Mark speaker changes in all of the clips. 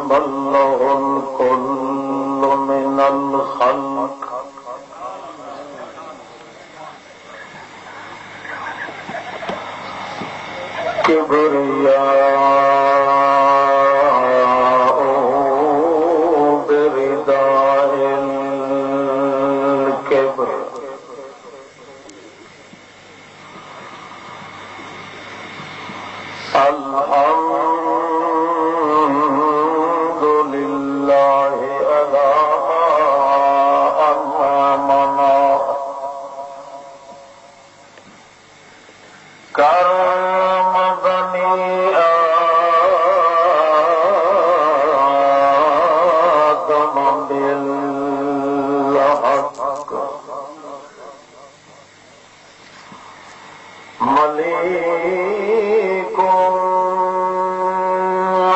Speaker 1: يتبلغ الكل من الخلق كبرياء برداء الكبر الحمد لله على أنعمنا كرم بني آدم بالحق مليك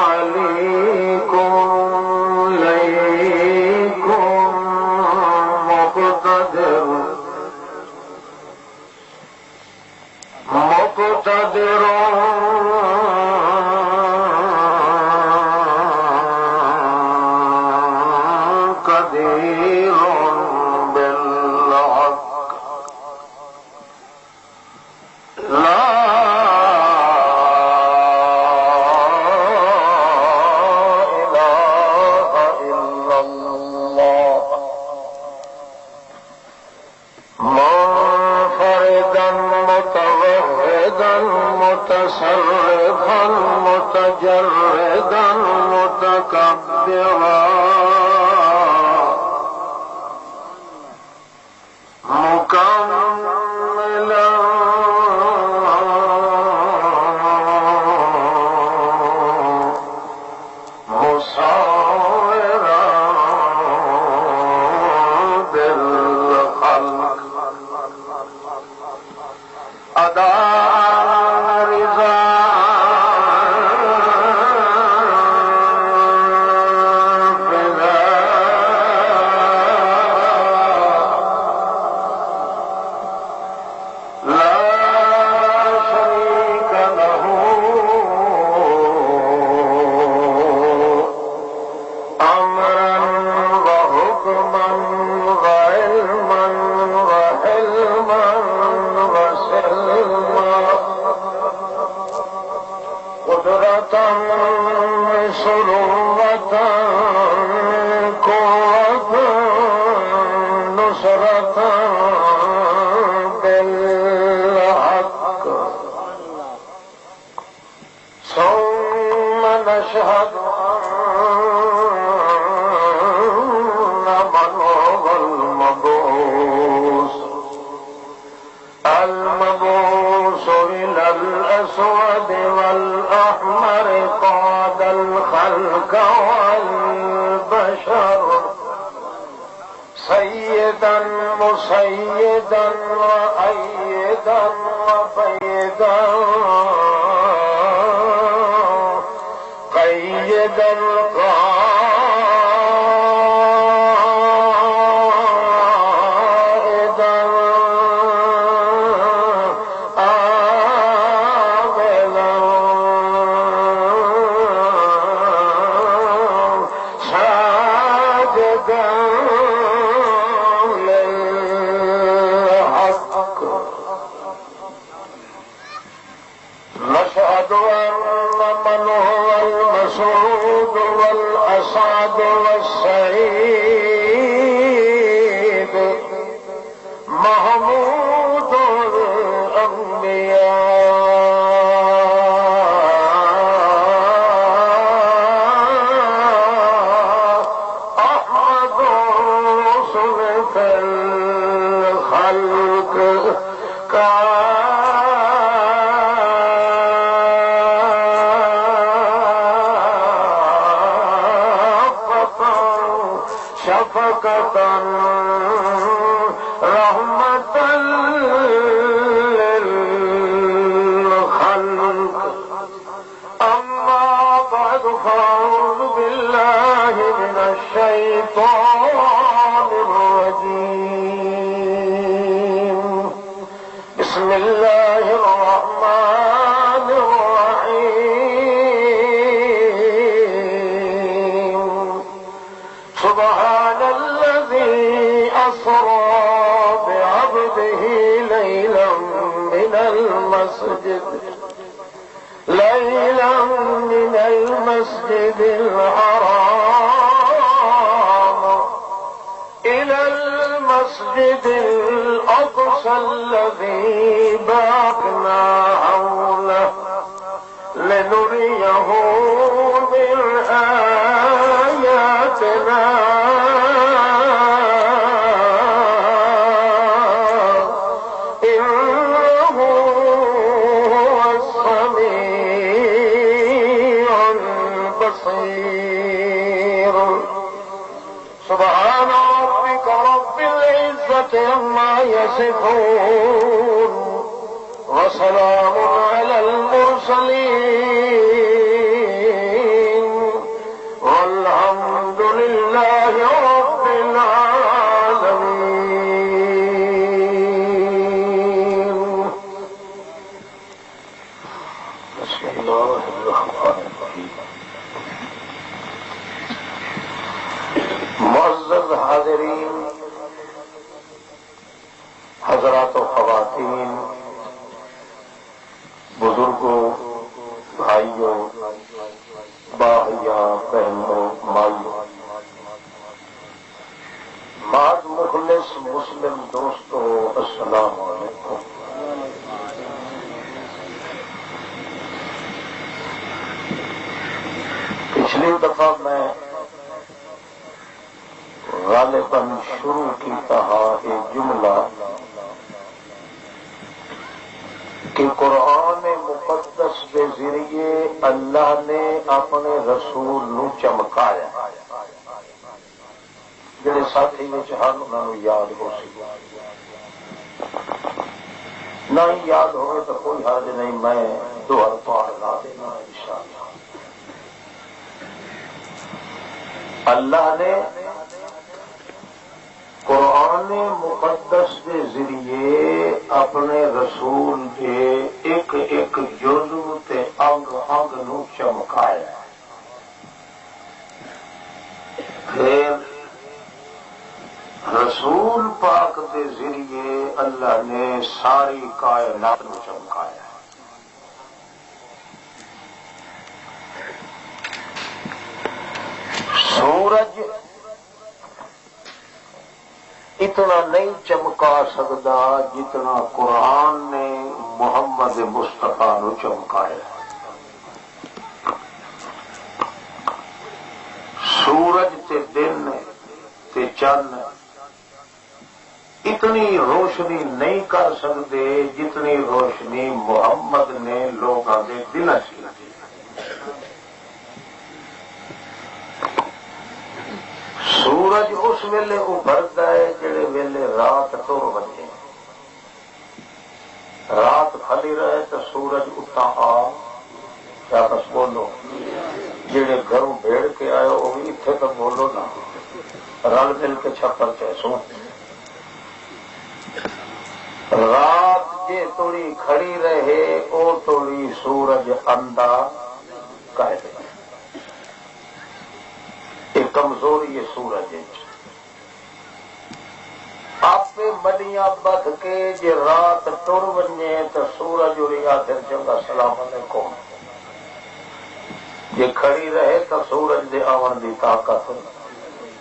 Speaker 1: عليك ليك مقتدر مقتدر قدير بالحق لا إله إلا الله منفردا متوحدا متصرفا متجردا متكبرا مكملا مصورا بالخلق أداء رضا لا شريك له أمرا وحكما وعلما وحلما وسلما قدرة سلوة قوة نصرة بالحق ثم نشهد أن من هو المبعوث إلى الأسود والأحمر قاد الخلق والبشر سيدا مسيدا وأيدا وفيدا قيدا قائدا آملا ساجدا للحق نشهد أن من هو المسعود والأسعد والسعيد محمود الأنبياء أحمد رسل في الخلق شفقة رحمة للخلق أما بعد فأعوذ بالله من الشيطان الرجيم بسم الله الرحمن الرحيم ليلا من المسجد الحرام إلى المسجد الأقصى الذي باركنا حوله لنريه من آياتنا إنه هو السميع البصير. سبحان ربك رب العزة عما يصفون وسلام على المرسلين والحمد لله رب العالمين. بسم الله الرحمن الرحيم. معزز حاضرین، حضرات و خواتین، بزرگوں، بھائیوں، باغیاں، بہنوں، مائیوں، بعد مخلص مسلم دوستوں، السلام علیکم. پچھلی دفعہ میں غالباً شروع کیتا ایک جملہ کہ قرآن مقدس کے ذریعے اللہ نے اپنے رسول نو چمکایا. جڑے ساتھی میں ہن انہوں نے یاد ہو سکے، نہ ہی یاد ہوئے تو کوئی حرج نہیں، میں دو الفاظ لا دینا انشاءاللہ. اللہ نے قرآن مقدس کے ذریعے اپنے رسول کے ایک ایک جزو تے انگ انگ نو چمکایا. پھر رسول پاک کے ذریعے اللہ نے ساری کائنات نو چمکایا. سورج اتنا نہیں چمکا سکتا جتنا قرآن نے محمد مصطفیٰ نو چمکایا. سورج تے دن تے چند اتنی روشنی نہیں کر سکتے جتنی روشنی محمد نے لوگوں کے دل سے. سورج اس ویلے ابھرتا ہے جڑے ویلے رات ٹر بجے. رات کھلی رہے تو سورج اٹھا آ کیا بس بولو. جڑے گھروں بھیڑ کے آئے وہ بھی اتنے تو بولو نا، رل مل کے چھپر چیسو. رات جے توڑی کھڑی رہے او توڑی سورج اندھا کہہ دے. کمزوری ہے سورج. آپ مڈیاں بدھ کے جے رات ٹر ونجے تو سورج اڑی آخر چنگا سلام علیکم. جے کھڑی رہے تو سورج دے آون دی طاقت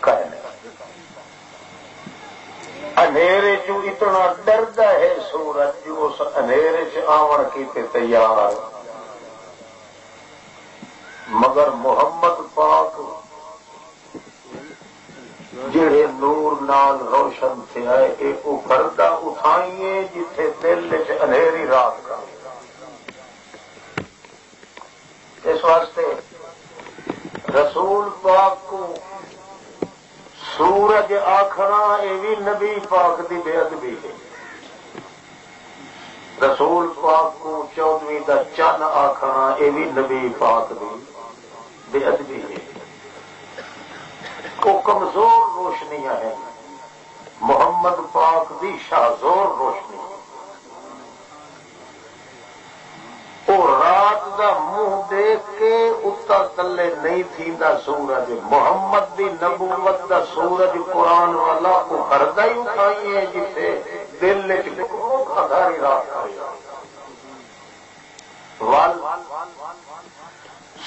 Speaker 1: کہنے. اندھیرے چو اتنا ڈردا ہے سورج جو اس اندھیرے چ آون کیتے تیار. مگر محمد پاک جڑے نور نال روشن تھے ایک پردہ اٹھائیے جتھے دل چ اندھیری رات کا. اس واسطے رسول پاک کو سورج آخنا یہ بھی نبی پاک دی بے ادبی ہے. رسول پاک کو 14ویں دا چن آخنا یہ بھی نبی پاک دی بے ادبی ہے. وہ کمزور روشنیاں ہیں، محمد پاک دی شاہزور روشنی. وہ رات دا منہ دیکھ کے اتر تلے نہیں تھیندا سورج. محمد دی نبوت دا سورج قرآن والا کو ہردا ہی اٹھائیے جسے دل چ ادھاری رات آئی.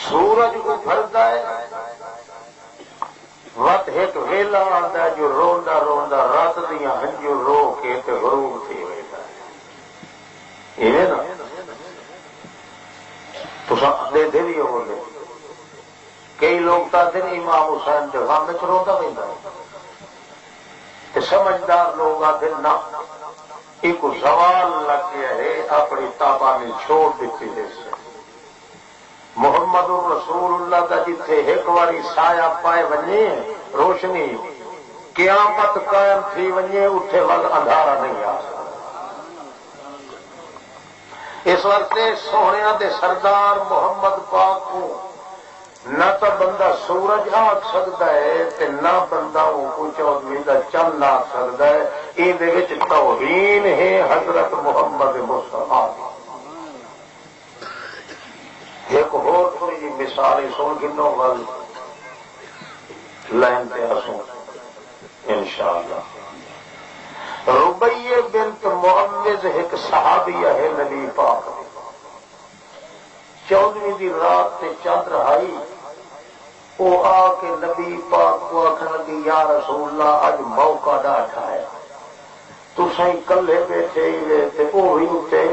Speaker 1: سورج کو بھرتا ہے وقت ایک ویلا آتا ہے جو روندا روندا رات دیا ہنجو رو کے غروب تھی ویلا یہ نا تو دے بھی ہو گئے کئی لوگ تو آتے ہیں امام حسین جگہ میں روندا پہنتا ہے سمجھدار لوگ آتے نہ ایک سوال لگ گیا ہے اپنی تابا میں چھوڑ دیتی جیسے محمد رسول اللہ کا جتھے ایک باری سایہ پائے ونجے روشنی قیامت قائم تھی ونجے اٹھے ول اندھارا نہیں آ سکتا اس واسطے سونے دے سردار محمد پاک کو نہ تو بندہ سورج آکھ سکتا ہے تے نہ بندہ وہ چودھویں کا چند آکھ سکتا ہے یہ توہین ہے حضرت محمد مصطفیٰ ایک اور تھوڑی جی مثال سن گنو گل لائن پہ آسوں انشاءاللہ ربیہ بنت معوذ ایک صحابیہ ہے نبی پاک 14ویں دی رات تے چند رہائی وہ آ کے نبی پاک کو آخر لگی یا رسول اللہ اج موقع ڈاٹا ہے تسیں کلے بیٹھے تے وہ بھی اتنے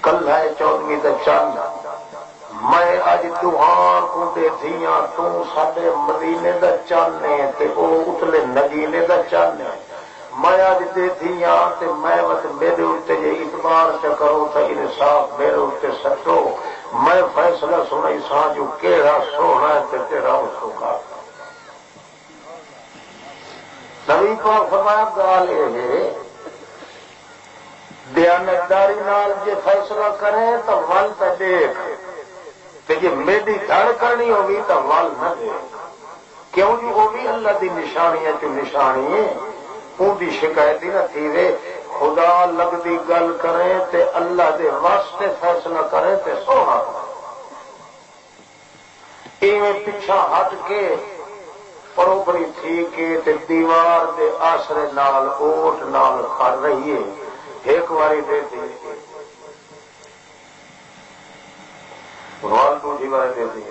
Speaker 1: کل ہے 14ویں دا چند میں اج دوہان کو دے دیا تو ساڈے مدینے دا چند ہے تے وہ اتلے نگینے دا چند ہے میں اج دے دیا تے میں وقت میرے اتنے جی اعتبار سے کرو تو انصاف میرے اتنے سٹو میں فیصلہ سنائی سا جو کیڑا سونا ہے تے تیرا سوکھا نبی پاک فرمایا گال یہ دیانتداری نال جے فیصلہ کرے تو ول تو دیکھ تے جے میری دھڑ کرنی ہوگی تو ول نہ دیکھ کیوں جو وہ بھی اللہ دی نشانیاں چ نشانی ہے ان دی شکایت ہی نہ تھی وے خدا لگتی گل کریں تے اللہ دے واسطے فیصلہ کریں تے سونا ایویں پیچھا ہٹ کے پروبری تھی کے تے دیوار دے آسرے نال اوٹ نال کھڑ رہی ہے ایک واری دے دی وال دوسری باری دے دی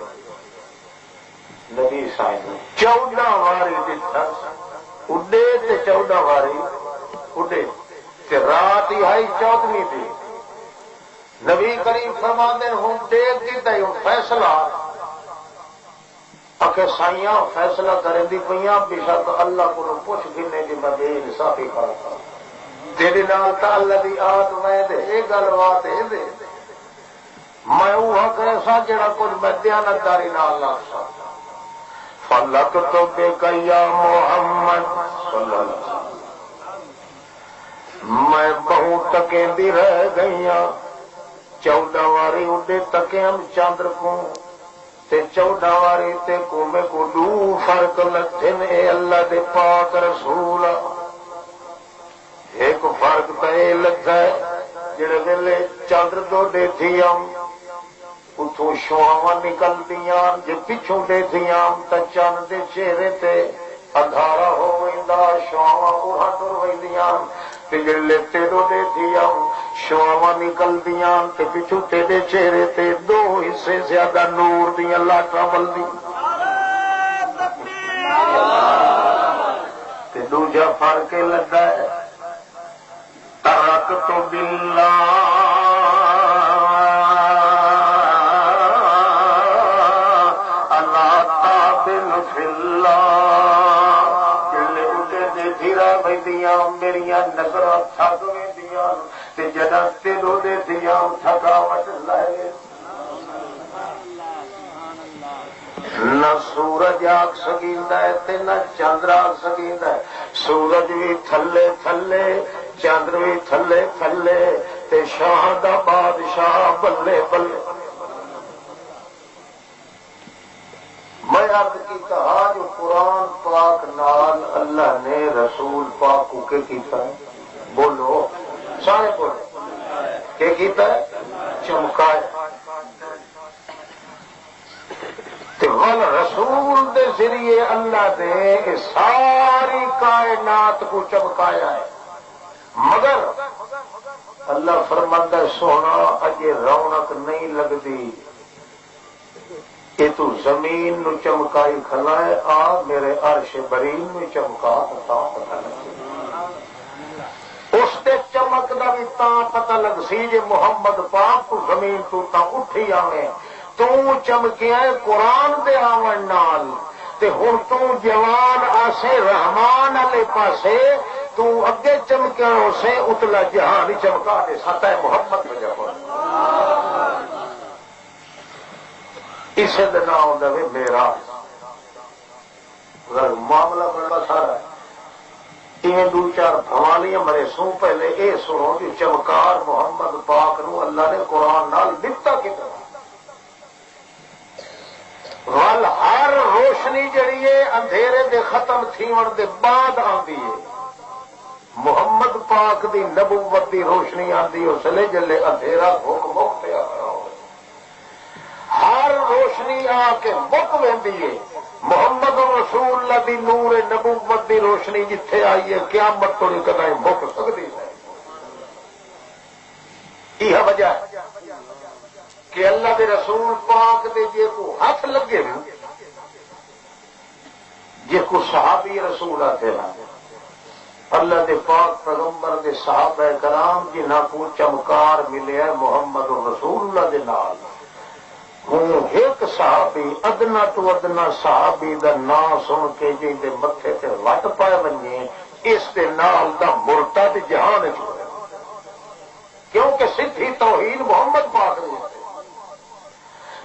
Speaker 1: نبی سائن 14 واری دتا اڈے تے 14 واری اڈے تے رات ہی آئی 14ویں دی نبی کریم فرماندے ہوں دیر دیتا ہوں فیصلہ اکے سائیاں فیصلہ کریں دی پئیاں بشک اللہ کو پوچھ گنے دی میں بے انصافی کرتا تیرے نال تا اللہ دی آت میں دے اے گل بات اے دے میں وہ کرے سا جڑا کچھ میں دیانتداری نال نہ سکتا فلک تو بے یا محمد صلی اللہ علیہ وسلم میں بہت تکیں دی رہ گئیاں 14 واری اڈے تکیں ہم چاندر کو تے 14 واری تے کو میں کو دو فرق لتھن اے اللہ دے پاک رسول ایک فرق تے لگا ہے جڑے ویلے چاندر دو دے تھی ہم اتوں شواواں نکلدیاں جے پچھوں دے تھیاں تے چند دے چہرے تے اندھارا ہو ویندا شواواں اوہاں ٹر ویندیاں تے جڑے تیرو دے تھیاں شواواں نکلدیاں تے پچھوں تیرے چہرے تے 2 حصے زیادہ نور دیاں لاٹاں بلدی تے دوجا فرق لگا ہے ترک تو باللہ میری نظر تھک ویندیاں تے جدا تیرو دے دیا تھکاوٹ لائے نہ سورج آگ سکیندا ہے تے نہ چندر آگ سکیندا ہے سورج بھی تھلے تھلے چندر بھی تھلے تھلے تے شاہ دا بادشاہ بلے بلے میں عرض کیتا جو قرآن پاک نال اللہ نے رسول پاک کو کے کیتا ہے بولو سارے بولو کہ کیتا ہے چمکائے ول رسول دے ذریعے اللہ نے ساری کائنات کو چمکایا ہے مگر اللہ فرماندا سونا اجے رونق نہیں لگدی کہ تو زمین نو چمکائی کھلائے آ میرے عرش برین نو چمکا تا پتہ لگے اس تے چمک دا بھی تاں پتہ لگ سی جے محمد پاک تو زمین تو تا اٹھی آویں تو چمکیا قرآن دے آون نال تے ہن تو جوان آسے رحمان والے پاسے تو اگے چمکیا اسے اتلا جہان چمکا دے ستا محمد وجہ اسے دن آؤں میرا معاملہ بڑا سارا ہے دو چار بھوالیاں مرے سوں پہلے اے سنو کہ چمکار محمد پاک نو اللہ نے قرآن نال دتا کتنا ول ہر روشنی جڑی ہے اندھیرے دے ختم تھیون دے بعد آندی ہے محمد پاک دی نبوت دی روشنی آندی اس لیے جلے اندھیرا بھوک مک پیا ہر روشنی آ کے مک ویندی ہے محمد رسول اللہ دی نور نبوت دی روشنی جتھے آئی ہے قیامت تو نہیں کدی مک سکتی ہے یہ وجہ ہے کہ اللہ دے رسول پاک دے جے کو ہاتھ لگے جے کو صحابی رسول آتے ہیں اللہ دے پاک پیغمبر دے صحابہ کرام جنہاں کو چمکار ملے ہے محمد رسول اللہ دے نال ہوں ایک صحابی ادنا تو ادنا صحابی دا نام سن کے جی دے متھے تے وٹ پائے بنے اس دے نال دا مرتد جہان چھوڑے کیونکہ سدھی توحید محمد پاک نے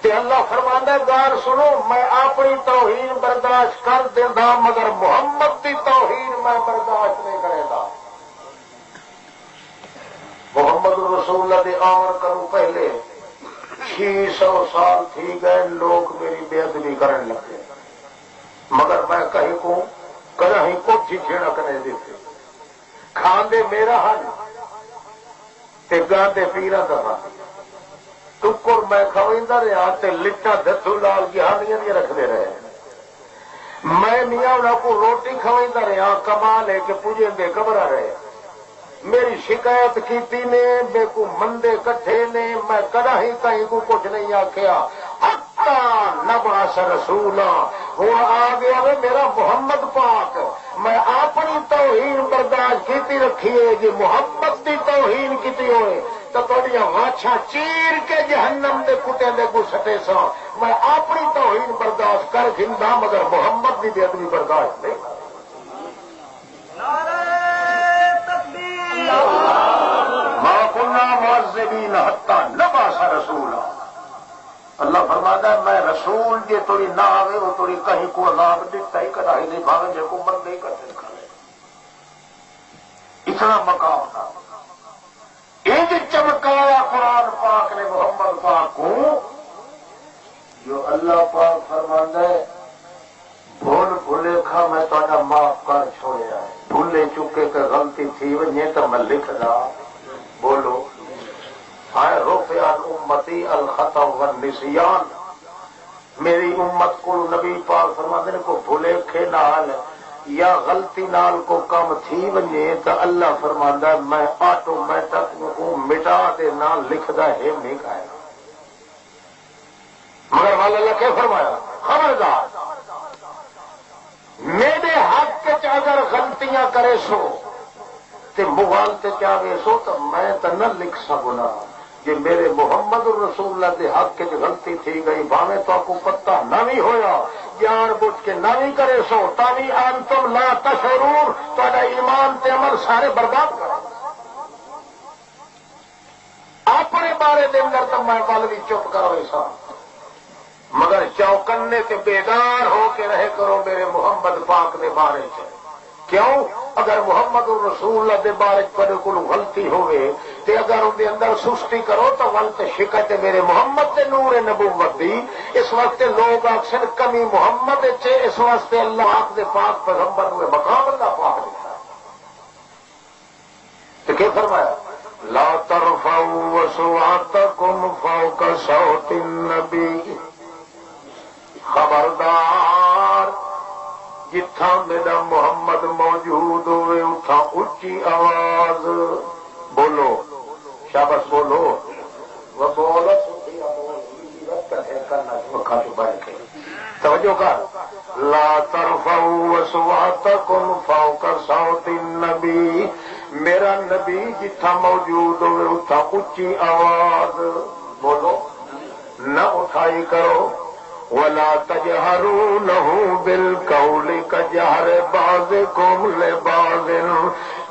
Speaker 1: تے اللہ فرماندا گار سنو میں اپنی توہین برداشت کر دیندا مگر محمد دی توہین میں برداشت نہیں کرے گا محمد رسول اللہ دے آمن کروں پہلے 600 سال تھی گئے لوگ میری بے ادبی کرنے لگے مگر میں کہیں کو کہیں کچھ چھڑک نہیں دیتے کھاندے میرا حل تے گاندے پیرا دا ٹکر میں کھویندا رہا تے لٹا دتھو لال گہانیاں نہیں رکھتے رہے میں میاں انہاں کو روٹی کھویندا رہا کما لے کے پوجے دے گھبرا رہے میری شکایت کیتی نے بے کو مندے کٹھے نے میں کدا ہی کہیں کو کچھ نہیں آخیا نبعث رسولا ہوں آ گیا وے میرا محمد پاک میں اپنی توہین برداشت کیتی رکھیے جی محمد دی توہین کیتی ہوئے تو تھوڑی واچھا چیر کے جہنم دے کٹے دے کو سٹے سا میں اپنی توہین برداشت کر گھندا مگر محمد دی بے ادبی برداشت نہیں ماں کنا معذبین حتی نبعث رسولا اللہ فرماتا ہے میں رسول جے توڑی نہ آوے وہ توڑی کہیں کو عذاب دیتا ہی کدا ہی نہیں بھاگے جے کو بندے ہی کرتے کھڑے اتنا مقام تھا ایک چمکایا قرآن پاک نے محمد پاک کو جو اللہ پاک فرماتا ہے بھول بھولے کھا میں تھوڑا معاف کر چھوڑیا ہے بھولے چکے کہ غلطی تھی ونجے تو میں لکھ دا بولو آئے رفع عن امتی الخطا والنسیان میری امت کو نبی پاک فرماتے ہیں کو بھولے کھے نال یا غلطی نال کو کم تھی ونجے تو اللہ فرماندا ہے میں آٹومیٹک کو مٹا دے نال لکھدا ہے نہیں کہے مگر والا اللہ کیا فرمایا خبردار میرے حق کے اگر غلطیاں کرے سو تے مغالتے چاہے سو تو میں تو نہ لکھ سکنا کہ میرے محمد الرسول اللہ دے حق کے غلطی تھی گئی باویں تو آپ کو پتہ نہ بھی ہویا جان بوجھ کے نہ بھی کرے سو تاوی انتم لا تشعرون تہاڈا ایمان تے عمل سارے برباد کر اپنے بارے دے اندر تو میں ول بھی چپ کرو ایسا مگر چوکنے تے بیدار ہو کے رہے کرو میرے محمد پاک دے بارے چ کیوں اگر محمد الرسول اللہ دے بارے پر کوئی غلطی ہوئے تے اگر ان دے اندر سستی کرو تو غلط شکایت میرے محمد دے نور نبوت دی اس وقت لوگ اکثر کمی محمد چ اس واسطے اللہ پاک دے پاک پیغمبر ہوئے مقام اللہ پاک دیتا تو کیا فرمایا لا ترفعوا اصواتکم فوق صوت النبی خبردار جتھا میرا محمد موجود ہوئے اتھا اچھی آواز بولو شابش بولو وہ بولو کرنا بڑھ کے توجہ کر لا ترفعوا اصواتکم فوق صوت النبی میرا نبی جتھا موجود ہوئے اتھا اچھی آواز بولو نہ اٹھائی کرو ولا تجہروا له بالقول کجہر بعضکم لبعض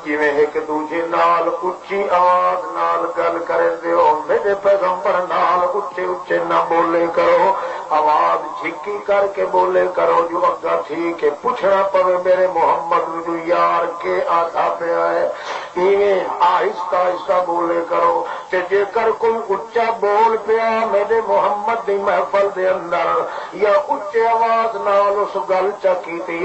Speaker 1: جویں ایک دوجے نال اچھی آواز نال گل کرے دیو میرے پیغمبر نال اچھے اچھے نہ بولے کرو آواز جھکی کر کے بولے کرو جو اگا تھی کہ پوچھنا پوے میرے محمد جو یار کے آدھا پہ آئے ایویں آہستہ آہستہ بولے کرو تے جے کر کوئی اچا بول پیا میرے محمد دی محفل دے اندر یا اچے آواز نال اس گل چکیتی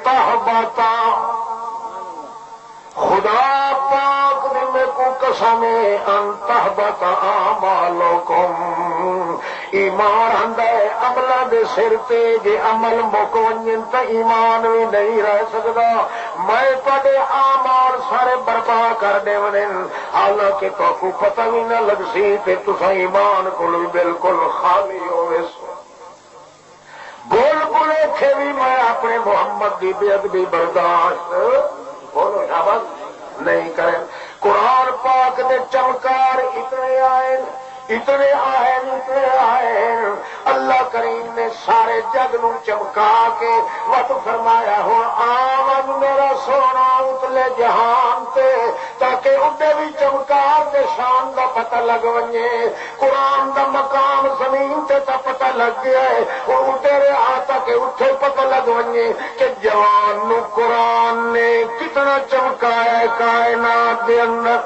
Speaker 1: تہبتا خدا پاک نے میں کو قسم ان تہبت اعمالکم ایمان آندا ہے عملاں دے سر تے جے عمل مک ونجن تے ایمان بھی نہیں رہ سکدا میں تواڈے اعمال سارے برباد کر دیونے حالانکہ تو پتہ بھی نہ لگ سی تے تساں ایمان کول بالکل خالی ہوئے بول بولے تھے بھی میں اپنے محمد کی بے ادبی برداشت بولو شاباش نہیں کریں قرآن پاک دے چمکار اتنے آئے اتنے آئے اللہ کریم نے سارے جگ نو چمکا کے وقت فرمایا ہوں آمن میرا سونا اتلے جہان تے تاکہ اندے بھی چمکار دے شان دا پتہ لگ ونجے قرآن دا مقام زمین تے تا پتہ لگ گیا ہے اور تیرے آتا کہ اٹھے پتہ لگ ونجے کہ جوان نو قرآن نے کتنا چمکایا ہے کائنات دے اندر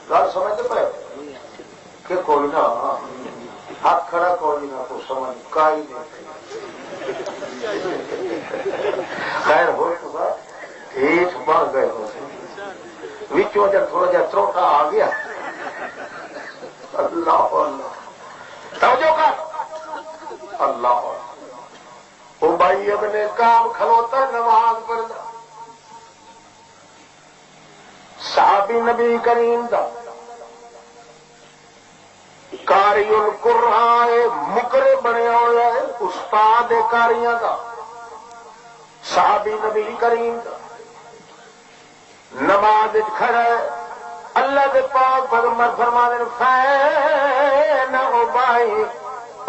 Speaker 1: گل سمجھتے پہ کہ کوئی نہ ہاتھ کھڑا کوئی نہ تو سمجھ کائی نہیں خیر ہو چکا ہیٹ بڑھ گئے وچوں جب تھوڑا جا تروٹا آ گیا اللہ توجہ کر اللہ ابئی ابن کام کھلوتا نماز پڑھتا صحابی نبی کریم دا کاری القرآن مکرے بنے ہوئے استاد کاریاں دا صحابی نبی کریم دا نماز کھڑا ہے اللہ دے پاک پیغمبر فرمانے فین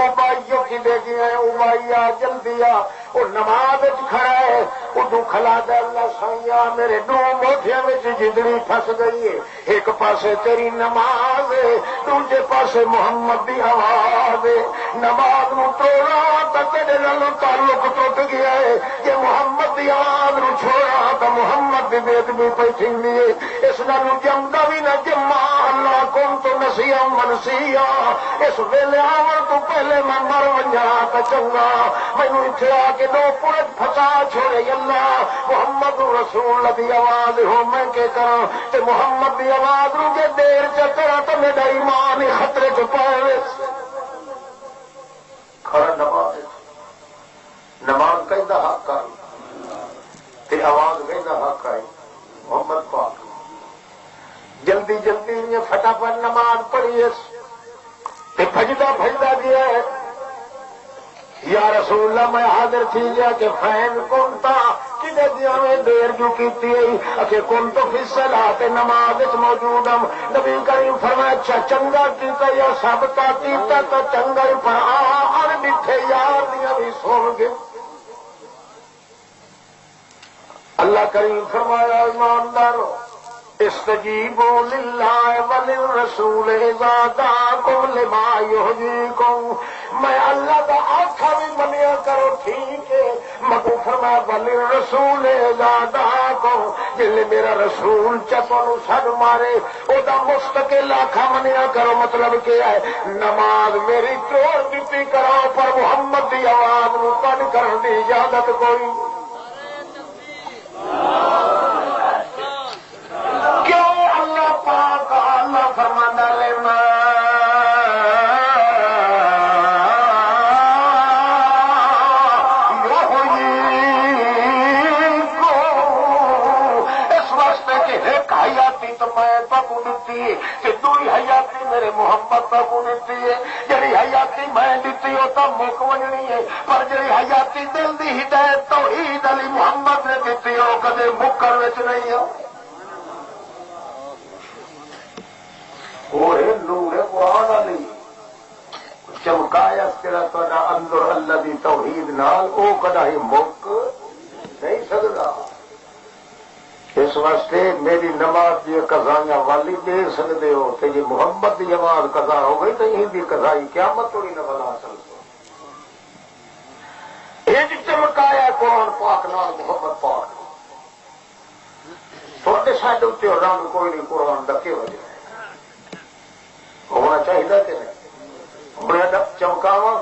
Speaker 1: ابائیوں کی دے گیا ہے ابائیا جلدی آ وہ نماز کھڑا ہے ادو کھلا دے اللہ سائیا میرے دو موٹیاں میں جدڑی پھنس گئی ہے ایک پاسے تیری نماز ہے دوسرے پاسے محمد دی آواز ہے نماز نو توڑا تو تیرے نالوں تعلق ٹوٹ گیا ہے کہ محمد دی آواز نو چھوڑا تو محمد دی بیت بھی پہ لیے اس نالوں جمدا بھی نہ جما اللہ کون تو نسیا منسیا اس ویلے آون تو پہلے میں مر ونجا تو چنگا مینو اتنے آ کے دو پورج پھسا چھوڑے اللہ محمد رسول دی آواز ہو میں کہ کرا تے محمد دی آواز رو جے دیر چکرا تو میرا ایمان ہی خطرے چ پائے کھڑا نماز نماز کہندا حق کر تے آواز کہندا حق ہے محمد پاک جلدی جلدی یہ فٹافٹ نماز پڑھیے تے بھجدا بھجدا گیا ہے یا رسول اللہ میں حاضر تھی گیا کہ فین کون تھا کدے دیا میں دیر جو کیتی ہے کہ کون تو فی صلاۃ نماز موجود ہم نبی کریم فرمایا اچھا چنگا کیتا یا ثابتا کیتا تو چنگا ہی پر آن بیٹھے یار دیا بھی سن گے اللہ کریم فرمایا ایماندارو استجیبوا للہ وللرسول اذا دعاکم لما یحییکم میں اللہ کا آخا بھی منیا کرو ٹھیک ہے مگر فرمایا وللرسول اذا دعاکم جل میرا رسول چپنو سڈ مارے او دا مستقل آخا منیا کرو مطلب کیا ہے نماز میری توڑ دیتی کرو پر محمد دی آواز نو کڈ کرن دی اجازت کوئی کیوں اللہ پاک اللہ فرماتا ہے ایک حیاتی تو میں تکو دیتی ہے کہ دوئی حیاتی میرے محمد تکو دیتی ہے. جڑی حیاتی میں دیتی ہو تو مک ونجنی ہے، پر جڑی حیاتی دل دی ہدایت توحید علی محمد نے دیتی ہو کدے مکر وچ نہیں ہو. وہ نور قرآن علی چمکایا تیرا تھوڑا اندر اللہ دی توحید نال او کدا ہی مک نہیں سکتا. اس واسطے میری نماز یہ قضائیاں والی دے سکتے ہو کہ یہ محمد کی نماز قضا ہو گئی تو یہ قضائی قیامت تھوڑی نہ بنا سکتے. یہ چمکایا قرآن پاک نال محمد پاک تھوڑے ساڈے اتنے رنگ کوئی نہیں. قرآن کا کیا وجہ ہے ہونا چاہیے کہ نہیں. ہوں چمکاوا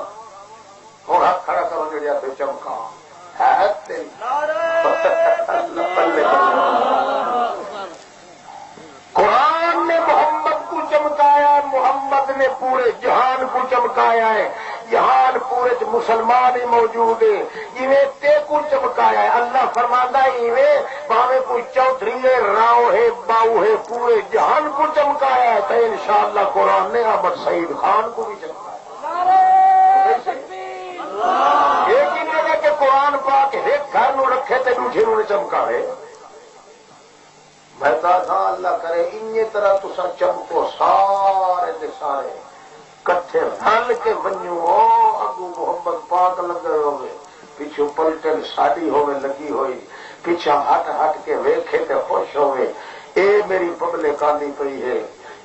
Speaker 1: ہوں ہاتھ کھڑا کرو جی آپ چمکا قرآن نے محمد کو چمکایا، محمد نے پورے جہان کو چمکایا ہے. جہان پورے مسلمان ہی موجود ہے. جویں تے کو چمکایا ہے اللہ فرماندا ہے بھاوے کوئی چودھری ہے، راؤ ہے، باؤ ہے، پورے جہان کو چمکایا ہے. تو انشاءاللہ قرآن نے احمد سعید خان کو بھی چمکایا. ایک ہی جگہ کہ قرآن پاک ایک گھر نو رکھے تے دوسرے نو چمکاوے. میں تھا اللہ کرے ان طرح تسا چمکو سارے دے سارے کٹھے رل کے ونجو. اگو محمد پاک لگے ہوئے، پیچھو پلٹن ساڈی ہوئے لگی ہوئی، پیچھا ہٹ ہٹ کے ویکھے تے خوش ہوئے. اے میری پبلک آندی پئی ہے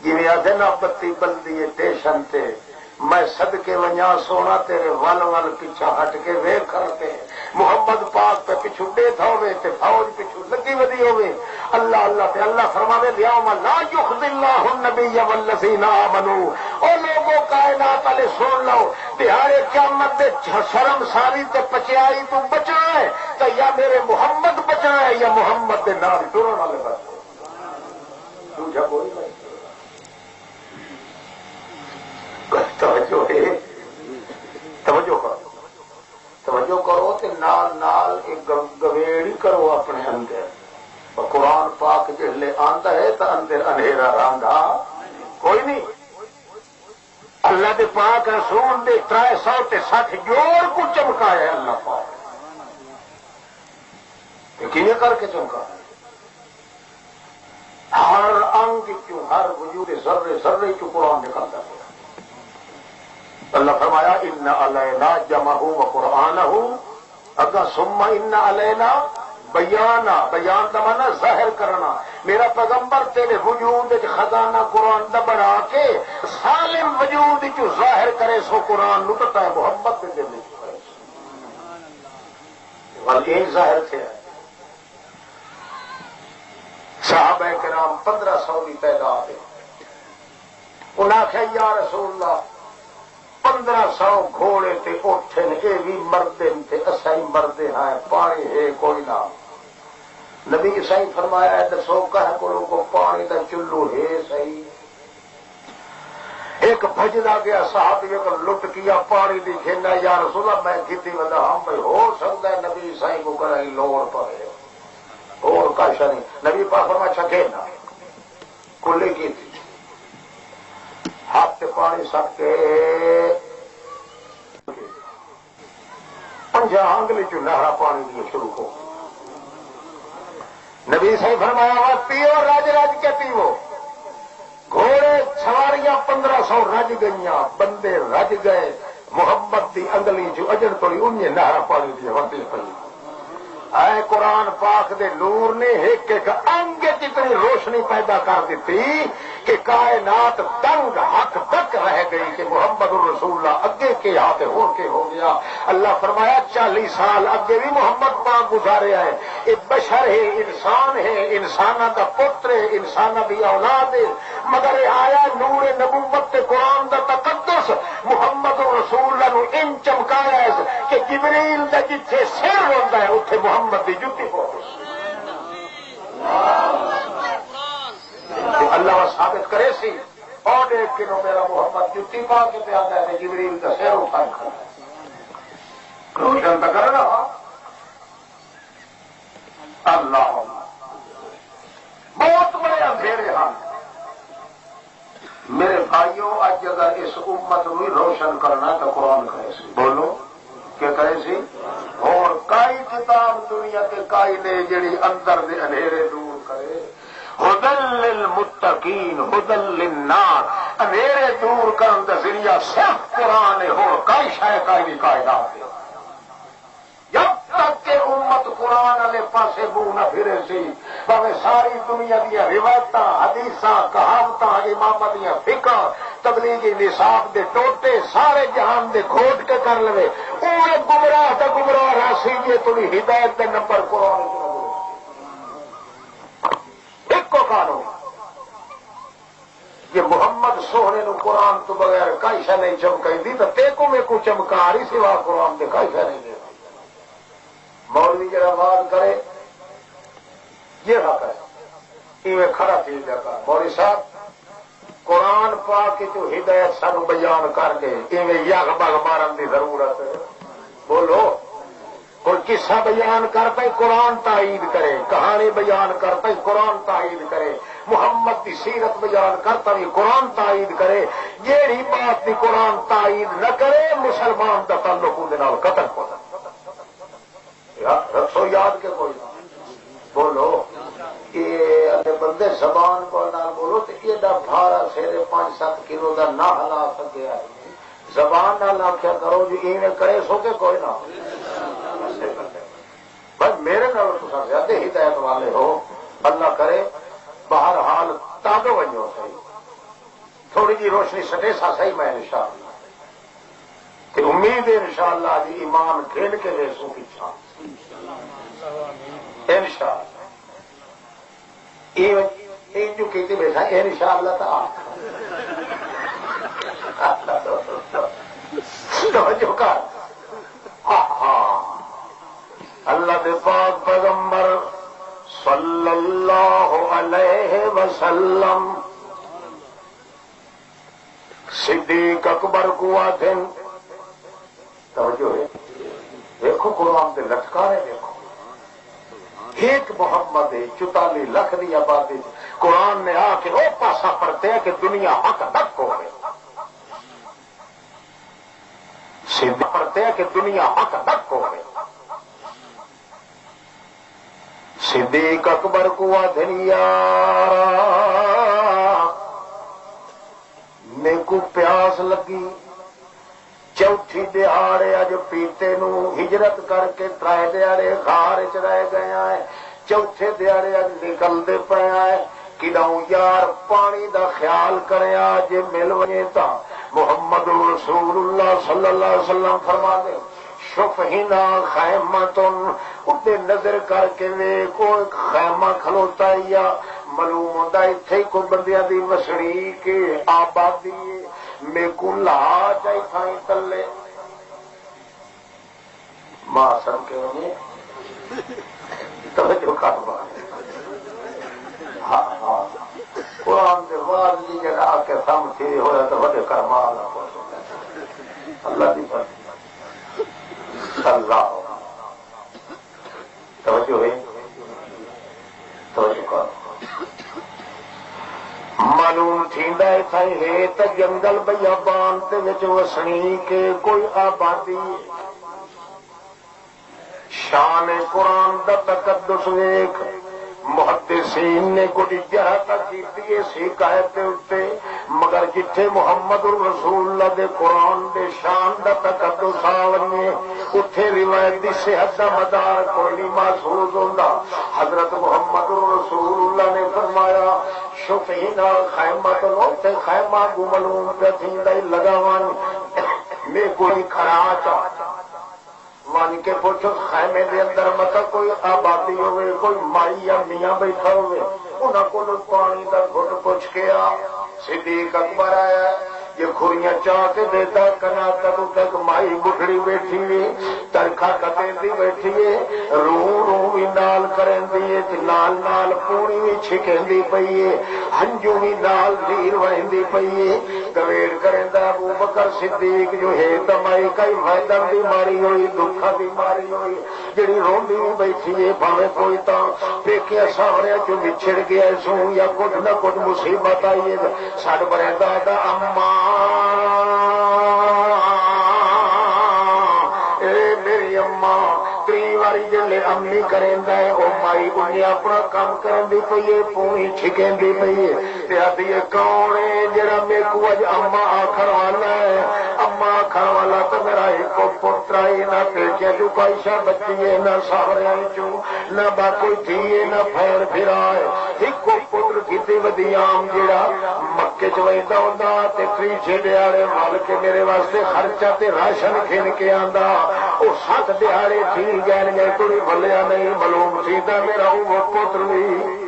Speaker 1: جویں آدھے نا بتی بلدی ہے ٹیشن تے میں صدقے ونجا سونا تیرے ول ول پیچھا ہٹ کے ویکھ کرتے محمد پاک پہ پچھو ڈیتھا ہوئے تے فوج پچھو لگی ودی ہوئے. اللہ اللہ تے اللہ فرماوے لیاوم لا یخزی اللہ النبی والذین آمنوا. او لوگوں کائنات والے سن لو تہاڑے قیامت دے شرم ساری تے پچیائی تو بچنا ہے تو یا میرے محمد بچنا ہے یا محمد دے نال ٹرن والے بچنا. دوجا کوئی نہیں. توجہ ہے، توجہ کرو تے نال نال ایک گویڑی کرو اپنے اندر. قرآن پاک جلے آندا ہے تو اندر اندھیرا راندا کوئی نہیں. اللہ دے پاک رسول دے 360 جوڑ کو چمکایا ہے اللہ پاک. کیویں کر کے چمکا ہر انگ چوں ہر وجود ذرے ذرے چوں قرآن نکلتا ہے. اللہ فرمایا ان علینا جمعہ و قرآنہ اگا ثم ان علینا بیانا. بیان کا معنی ظاہر کرنا. میرا پیغمبر تیرے وجود خزانہ قرآن دا بنا کے سالم وجود چ ظاہر کرے سو قرآن لٹتا ہے محمد کے دل میں ظاہر تھے. صحابہ کرام 1500 کی تعداد ہے. انہاں آخیا یا رسول اللہ 1500 گھوڑے تے اٹھے یہ بھی مردے تے اسائی مردے ہیں پانی ہے کوئی نہ. نبی صحیح فرمایا ہے دسو کہ کو پانی دا چلو ہے صحیح. ایک بھجدا گیا صحابی کو لٹ کیا پانی دی کھینا یا رسول اللہ میں کتنی ودا ہم بھائی ہو سکتا ہے نبی صحیح کو کرائی لوڑ پڑے اور کاشا نہیں. نبی پاک فرمایا چھکے نہ کلی کی تھی ہاتھ پانی سٹ کے 50 انگلی چ نہرا پانی دیا شروع ہو. نبی صحیح فرمایا ہوا پیو رج رج کے پیو. گھوڑے سواریاں 1500 رج گئیاں بندے رج گئے. محمد دی انگلی چ اجڑ توڑی انہیں نہرا پانی دیا وردی پی. اے قرآن پاک دے نور نے ایک ایک انگ جتنی روشنی پیدا کر دیتی کہ کائنات دنگ حق تک رہ گئی کہ محمد الرسول اللہ اگے کے ہاتھ ہو کے ہو گیا. اللہ فرمایا 40 سال اگے بھی محمد پاک گزارے ہے. یہ بشر ہے، انسان ہے، انسانہ کا پتر ہے، انسانہ کی اولاد ہے، مگر یہ آیا نور نبوت تے قرآن دا تقدس محمد الرسول اللہ نو ان چمکایا ہے کہ جبریل دا جتھے سر ہوندا ہے اتنے محمد دی جتی ہو. اللہ ثابت کرے سی اور دیکھ کے میرا محمد جتی پا کے پہ آتا ہے جبریل کا سیر اٹھا کھڑا روشن تو کر رہا. اللہ بہت بڑے اندھیرے ہیں میرے بھائیوں. اج اگر اس امت کو روشن کرنا تو قرآن کرے سی. بولو کیا کرے سی. اور کئی کتاب دنیا کے کئی نے جڑی اندر دے اندھیرے دور کرے. ہدل للمتقین ہدل للناس. اندھیرے دور کرن دا ذریعہ صرف قرآن ہے. اور کئی شے کئی کائنات ہے. جب تک کہ امت قرآن والے پاسے منہ نہ پھرے سی بھاوے ساری دنیا دیا روایت حدیث کہاوت امام دیا فقہ تبلیغی نصاب دے ٹوٹے سارے جہان دے کھوٹ کے کر لے وہ گمراہ تو گمراہ راسی جی تھی ہدایت دے نمبر قرآن ایک کو قانون یہ محمد سوہنے نو قرآن تو بغیر کئی شے نہیں چمکائی دی تو تے کو میں کو چمکا رہی سوا قرآن دے کئی شے نہیں دے. مولوی جڑا بات کرے یہ حق ہے یہ کھڑا چیز لگا. مولوی صاحب قرآن پاک جو ہدایت سانو بیان کر کے ایویں یگ بگ مارن کی ضرورت ہے. بولو کوئی قصہ بیان کرتا ہے قرآن تائید کرے. کہانی بیان کرتا ہے قرآن تائید کرے. محمد کی سیرت بیان کرتا ہے قرآن تائید کرے. جیڑی بات کی قرآن تائید نہ کرے مسلمان کا تعلق اندر قتل ہو. رکھو یاد کے کوئی بولو یہ بندے زبان کو نہ بولو تو ایڈا بھارا سیرے 5-7 کلو کا نہ ہلا سکے. زبان نہ لاکھیا کرو جی ایویں کرے سو کے کوئی نہ. بھائی میرے نال تساں زیادہ ہدایت والے ہو. اللہ کرے بہرحال تابع بنو صحیح تھوڑی جی روشنی سٹے سا صحیح میں انشاءاللہ کہ امید ہے انشاءاللہ جی ایمان کھیل کے ریسوں کی چھان انشاءاللہ یہ جو کہتے بیٹھا انشاءاللہ توجہ کر. اللہ دے پاک پیغمبر صلی اللہ علیہ وسلم صدیق اکبر کو آتے توجہ ہے. دیکھو قرآن کے لٹکارے دیکھو. ایک محمد 44 لاکھ کی آبادی قرآن نے آ کے وہ پاسا پڑتے ہیں کہ دنیا حق تک ہو گئے. سیدھا پڑتے ہیں کہ دنیا حق تک ہو گئے. صدیق اکبر کو دنیا میرے کو پیاس لگی. چوتھی دہاڑے اج پیتے نو ہجرت کر کے 3 دہاڑے غار چ رہ گیا ہے. چوتھے دہاڑے اج نکلتے پیا ہے کدوں یار پانی دا خیال کریا جے مل وجے تا محمد رسول اللہ صلی اللہ علیہ وسلم فرما دے شفہنا خیمتن اتے نظر کر کے کوئی خیمہ کھلوتا یا معلوم ہوتا اتنے کو بندیاں دی وسڑی کے آبادی میں کو لا چاہی تھائی تلے ماں سن کے انہیں توجہ کاربار ہاں ہاں قرآن کے بعد جی جگہ آ کے سم تھی ہوا تو بڑے کرمال اللہ دی بات اللہ توجہ ہے توجہ کر معلوم تھیندا ہے تے جنگل بیابان تے وچ وسنی کے کوئی آبادی شان قرآن دا تقدس ویکھ محدثین نے کوئی جہاں تک کی شکایت مگر جتھے محمد رسول اللہ دے قرآن دے شان دا تقدس آوے اتھے روایت دی صحت دا مدار کوئی نہیں محسوس ہوندا. حضرت محمد رسول اللہ نے فرمایا شفینا خیمت اتھے خیمہ گملون پہ تھیندا لگاوان میں کوئی کھراچ مان کے پوچھو خیمے دے اندر مطلب کوئی آبادی ہوئے کوئی مائی یا میاں بیٹھا ہوئے انہاں کو پانی دا گھٹ پوچھ کے آ صدیق اکبر آیا یہ کھوریاں چاہ کے دیتا کنا تک مائی بڑھڑی بیٹھی ہے ترکھا کٹیں دی بیٹھی ہے روح روح بھی نال کریں دی نال نال پوری بھی چھکیں دی پئی ہے ہنجو بھی نال دیر وہندی پئی گویڑ کریندا ابو بکر صدیق جو ہے تمائی کئی فائدہ بھی ماری ہوئی دکھا بھی ماری ہوئی جڑی روندی بھی بیٹھی ہے بھاوے کوئی تا پیکیا سامنے چ بچھڑ گیا سو یا کچھ نہ کچھ مصیبت آئی ہے سڈ بڑے دادا اما جلے امی کریندا ہے او مائی انہیں اپنا کام کرندی پئی ہے پوری چھکیندی پئی ہے آدھی کون ہے جڑا میرے کو اج اما آخر والا ہے اما آخر والا تو میرا ایک پتر ہے نہ پیچھے جو کوئی شا بچی ہے نہ سہرے چوں نہ باقی تھی ہے نہ پھیر پھرا ہے ایک پتر کیتی ودیام جڑا مکے چ ویندا ہوندا تے پیچھے دیاڑے مال کے میرے واسطے خرچہ تے راشن کھین کے آندا او 7 دیاڑے تھی گئے گئے کوئی بھلیا نہیں معلوم سیدھا میرا وہ پتر بھی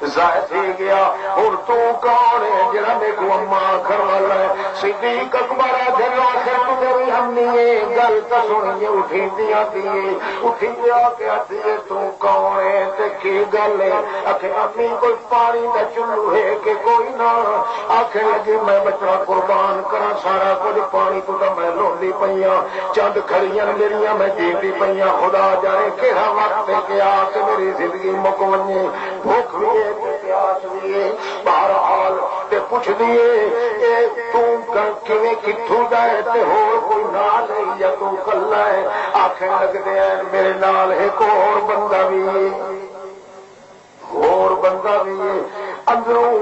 Speaker 1: ضائع تھی گیا اور تو کون ہے جڑا میرے کو اما آخر والا ہے صدیق اکبر جب آخر تو میری امی ہے گل تو سنیے اٹھی آتی ہے اٹھی آ کے آتی ہے تو کون ہے تے کی گل ہے آخر امی کوئی پانی کا چلو ہے کہ کوئی نہ آخر لگی میں بچہ قربان کرا سارا کچھ پانی تو میں لوندی پئی چند کھڑیاں میریاں میں جیتی پئی خدا جانے کہڑا وقت ہے کہ آ کے میری زندگی مک ونجے بھوک بھی پیاس بھی بہرحال تے پوچھ دیے کتوں جائے تے ہور کوئی نال ہے یا تو کلا ہے آخر لگتے ہیں میرے نال ایک اور بندہ بھی اندروں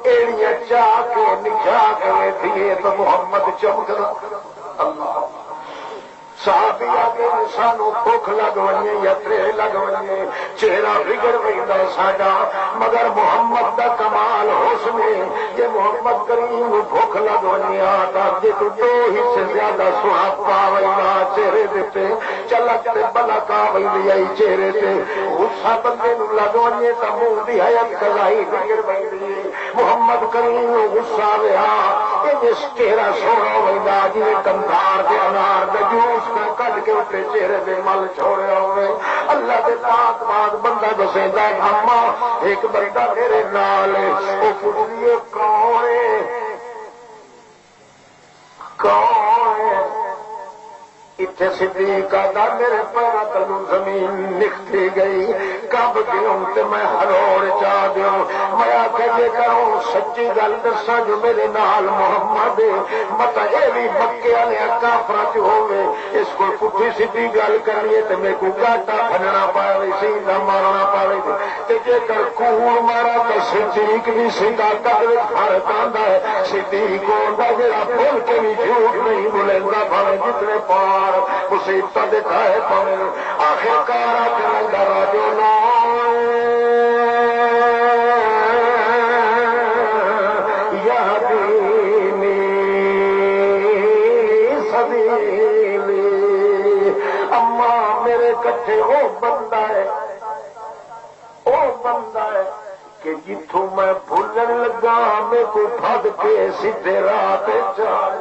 Speaker 1: ایڑیاں چاہ کے نچا کے دیے تو محمد چمکدا اللہ صحابی آگے سانو بھوک لگ ونجے یا ترے لگ ونجے چہرہ بگڑ ویندا ساڈا مگر محمد دا کمال حسن ہے کہ محمد کریم نو بھوک لگ ونجے تا جے تو دو حصے زیادہ سہاگ پا ویندا چہرے تے چلک تے بلک آ ویندی آئی چہرے تے غصہ بندے نو لگ ونجے تا منہ دی حیات قضائی بگڑ ویندی محمد کریم نو غصہ آویا اس چہرہ سونا ویندا جویں کندھار دے انار دے جوس کٹ کے اتنے چہرے پہ مل چھوڑیا ہوئے اللہ کے پاک بعد بندہ دسیندا اما ایک بندہ میرے نال وہ پوچھئے کون اتنے صدیق آتا میرے پیروں تلو زمین نکھتی گئی کب گیوں تے میں ہروڑ چاہ دیوں میں آکھے جے کروں سچی گل دساں جو میرے نال محمد مت اے بھی مکے والے کافراں چ ہوے اس کو پٹھی سیدھی گل کرنی تے میرے کو گاٹا بھننا پاوے سیدھا مارنا پاوے تے جے کر کوڑ مارا تے صدیق بھی سیدھا کر وچ فرق آندا ہے صدیق ہوندا جڑا بول کے بھی جھوٹ نہیں بولیندا بھاوے جتنے پار مصیبت دکھائے پاؤں آخر کار کرا جو یادینی سبیلی اما میرے کٹھے وہ بندہ ہے کہ جتوں میں بھولن لگا میں کو پھد کے سیدھے راہ پہ چل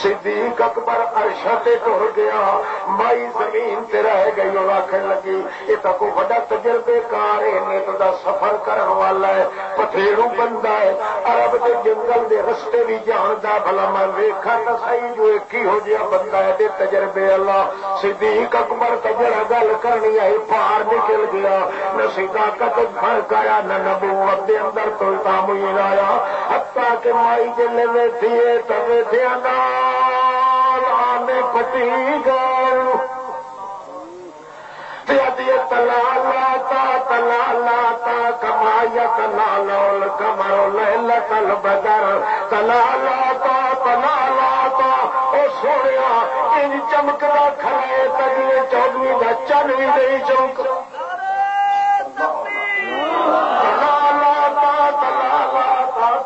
Speaker 1: صدیق اکبر عرش تے ٹر گیا مائی زمین تے رہ گئی اور آخر لگی یہ تو کوئی بڑا تجربے کار ہے نیت دا سفر کرن والا ہے پتھیرو بندہ ہے عرب دے جنگل دے رستے بھی جاندا بھلا میں ویکھا تے صحیح جو ایک ہی ہو جیا بندہ ہے دے تجربے اللہ صدیق اکبر تے جڑا گل کرنی ہے پار نکل گیا نہ صداقت فرق آیا نہ نبوت دے اندر کوئی تعمیر آیا حتیٰ کہ مائی جلے ویٹھی ہے تے ویٹھیا نا آنے پتی گئے تلا لاتا کمایا تلا لول کمرو لیلا کل بدر تلا لاتا او سویا ان چمکدا کھڑے تجلے 14 دا چن بھی نہیں چمک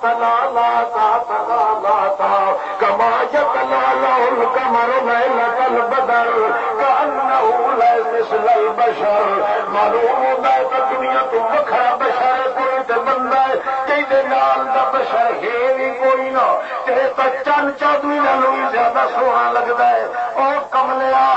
Speaker 1: تلا لاتا کمایا تلا لول کمرو لیلا کل بدر کأنه لا مثل البشر معلوم ہوتا ہے کہ دنیا تو وکھرا بشر کوئی تے بندہ ہے کہ نال دا بشر ہے بھی کوئی نہ تے چند چودھری نالوں بھی زیادہ سونا لگتا ہے اور کملیا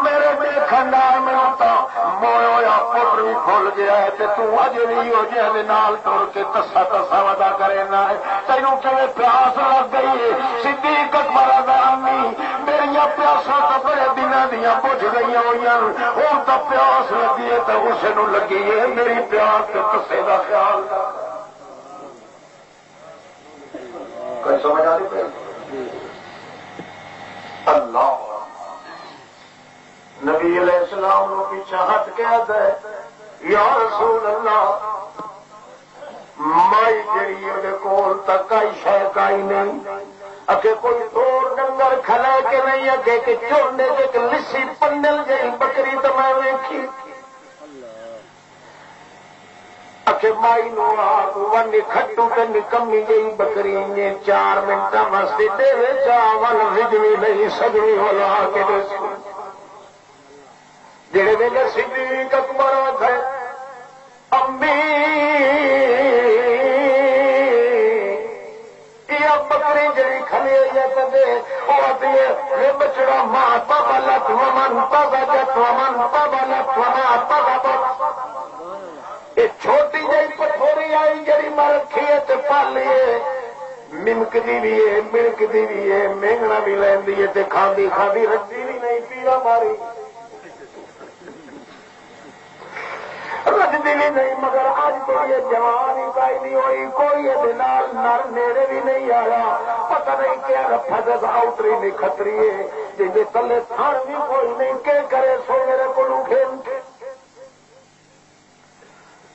Speaker 1: میرے دیکھن نال میں تا مویا پتر بھی کھل گیا ہے تے تو اجے بھی ہو جائے نال ٹر کے تسا تسا ودا کرے نہ تینوں کیویں پیاس لگ گئی ہے صدیق اکبر اعظمی میری پیاساں تو بڑے دنوں دیاں بجھ گئی ہوئی ہوں تو پیاس لگی ہے تو اسے نو لگی ہے میری پیاس تے تسے دا خیال کوئی سمجھ آ رہی اللہ نبی علیہ السلام نو پیچھے ہٹ کے آتا ہے یا رسول اللہ مائی جڑی وہ کول تک آئی شہ کائی نہیں اگے کوئی دور ڈنگر کھلا کے نہیں اگے کہ چورنے کے لسی پنڈل گئی بکری تو میں ویکھی اگے مائی نو آپ ون کھٹو تے نکمی گئی بکری نے 4 منٹ واسطے دے چاول رجوی نہیں سجوی ہولا کے جڑے ویلے صدیق اکبر تھے امی یہ بکری جڑی کھلی ہوئی ہے وہ آتی ہے بچڑا ماں پابا لت من پابا جت من پابا لت پابا یہ چھوٹی جی پٹھوری آئی جڑی میں رکھی ہے تو پالی ہے ممکدی بھی ہے ملکدی بھی ہے مینگنا بھی لینی ہے کھاندی کھاندی رجی بھی نہیں پیڑا ماری رجدی بھی نہیں مگر آج تو یہ جوان ہی پائی نہیں ہوئی کوئی یہ نر نیڑے بھی نہیں آیا پتہ نہیں کیا رفت آؤتری نہیں کھتری ہے جی تلے تھان بھی کوئی نہیں کہ کرے سو میرے کو کھیل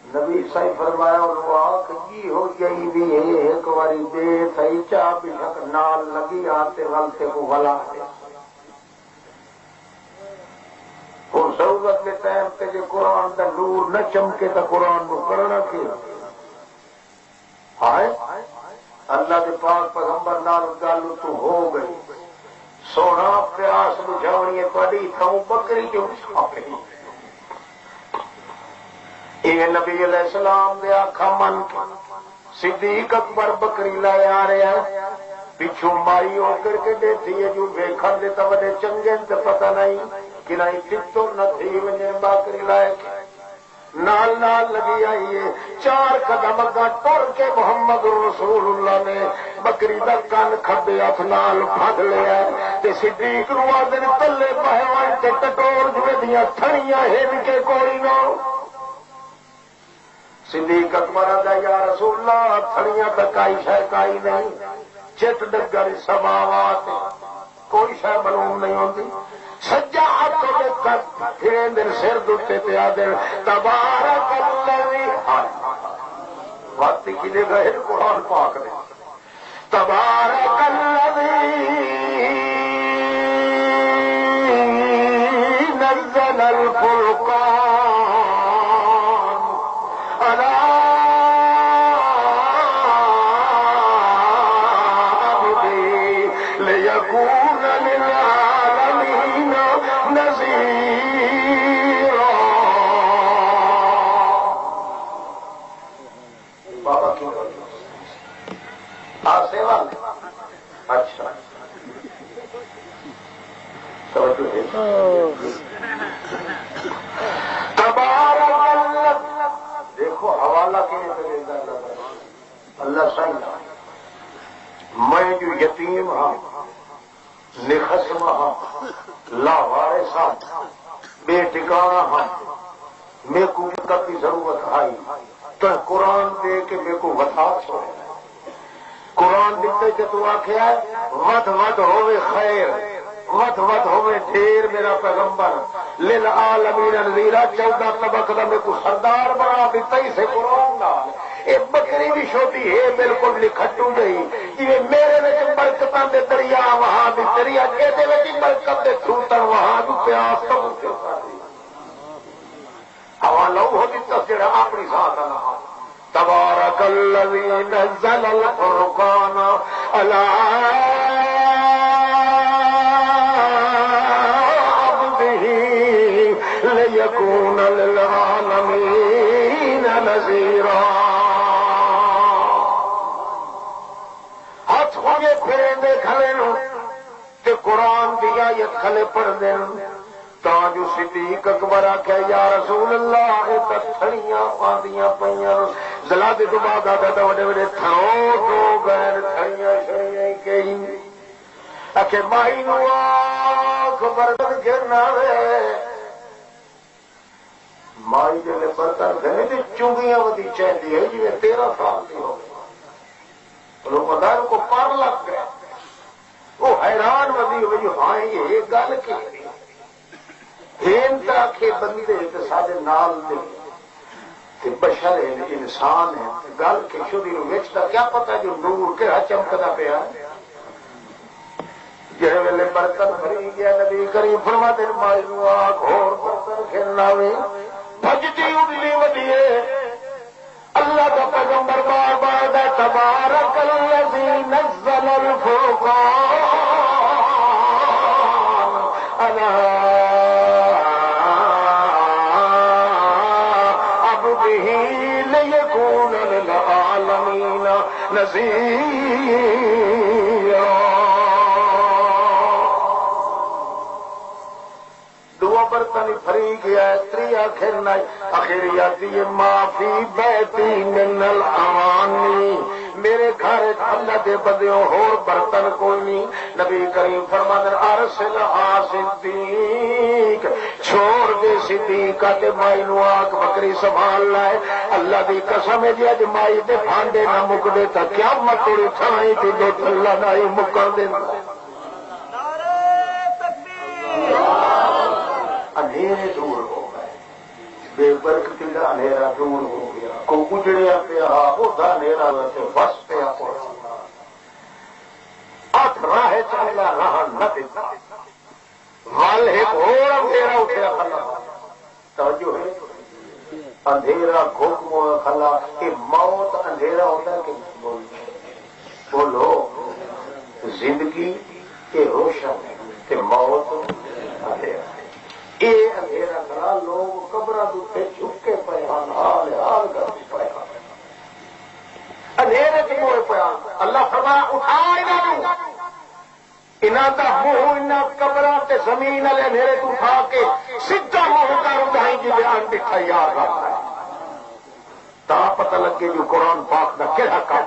Speaker 1: نبی صحیح فرمایا اور کی ہو گئی بھی ہے ایک باری دے صحیح چاہ بھی نال لگی آتے غلطے کو غلا اور ضرورت کے ٹائم پہ جو قرآن کا نور نہ چمکے تو قرآن کو کرنا کیا اللہ کے پاک پیغمبر نال گل تو ہو گئی سونا پیاس بجھاونی پڑی تھوں بکری کیوں چھاپی یہ نبی علیہ السلام دے آکھا من صدیق اکبر بکری لائے آ رہے ہیں پچھو مائی ہو کر کے دیتی ہے جو ویکھن دے تو بڑے چنگے تے پتہ نہیں کہ نہیں ٹکٹو نہ تھی وجہ بکری لائے نال نال لگی آئی ہے 4 قدم اگا ٹر کے محمد رسول اللہ نے بکری دا کان کھبے ہاتھ نال پھڑ لیا تے صدیق نو آدن تلے پہوان تے ٹٹور جوے دیاں تھڑیاں ہن کے کوئی نہ صدیق اکبر دا یا رسول اللہ تھڑیاں تک آئی شے کائی نہیں چت ڈگر سماوات کوئی شے معلوم نہیں ہوتی سجا ہاتھ پھرے دن سر دے پہ آدھے تبارک الذی بات کھلے گئے قرآن پاک نے تبارک الذی نزل الفرقان اچھا دیکھو حوالہ اللہ صحیح میں جو یتیم ہاں نخسم ہاں لاوارث ہاں بے ٹھکانہ ہاں میرے کو مدد کی ضرورت آئی تو قرآن دے کے میرے کو وفا چھوڑ قرآن دیتے کہ تو آخیا ود ود ہوئے خیر ود ود ہوئے ڈھیر میرا پیغمبر للعالمین نذیرا 14 طبق دا میں کو سردار بنا دیتا ہی سے قرآن نال اے بکری بھی چھوٹی ہے بالکل لکھٹو گئی جی میرے وچ برکتاں دے دریا وہاں بھی دریا کے دے وچ برکت دے چھوٹن وہاں بھی پیاس تو حوالہ ہو دیتا جڑا اپنی ذات اللہ تبارک الذی نزل الفرقان علی عبده لیکون للعالمین نذیرا ہاتھ ہوئے پھریں دے کھلے نو تے قرآن دی آیت کھلے پڑھ دیں تا جو صدیق اکبر آخیا یا رسول اللہ یہ تو تھڑیاں آدیاں پہ زلا کے تو بعد آتا تو وڈے وڈے تھرو تو گئے تھڑیاں شڑیاں کئی آخ مائی نو آخ برتن گرنا وے مائی جی برتن گھر تو چونگیاں ودی چاہیے ہے جی 13 سال کی ہو گئی پتا کو پر لگ گئے وہ حیران ودی ہوئی ہاں یہ گل کی آخے بندے سارے نال دے بشر انسان ہے گل کے شری ویچتا کیا پتا جو نور کہڑا چمکتا پیا جہے ویلے برتن بھری گیا نبی کریم فرماتے مائی نو آخ اور برتن کھیلنا وے بجتی اڈلی ودیے اللہ کا پیغمبر بار بار دا تبارک الذی نزل الفرقان علی عبده لیکون للعالمین نذیرا برتن فری گیا تری آخری آتی ہے معافی بیتی من الاوانی میرے گھر اللہ دے بدیوں ہور برتن کوئی نہیں نبی کریم فرماتے ارسل صدیق چھوڑ دے صدیق تے مائی نو آکھ بکری سنبھال لائے اللہ دی قسم ہے جی اج مائی دے بھانڈے نہ مکدے تا قیامت توڑی تھائی تے دو اللہ نہ ہی مکر دے اندھیرے دور ہو گئے بے برکتی کا اندھیرا دور ہو گیا کو اجڑیا پیا ادا اندھیرا ویسے بس پیا ہاتھ راہ چلا راہ نہ دیتا ول ایک اور اندھیرا اٹھیا کھلا توجہ ہے اندھیرا گھوم کھلا کہ موت اندھیرا ہوتا ہے کہ بولو زندگی کے روشن کہ موت اندھیرا یہ اندھیرا کرا لوگ قبر دے چکے پے حال حال کرتے پے اندھیرے سے موئے پیا اللہ فرمایا اٹھا انہاں دا منہ انہاں قبراں تے زمین والے اندھیرے تو اٹھا کے سیدھا منہ کر اٹھائی جی بیان بٹھا یاد رکھتا ہے تا پتہ لگے جو قرآن پاک دا کہڑا کام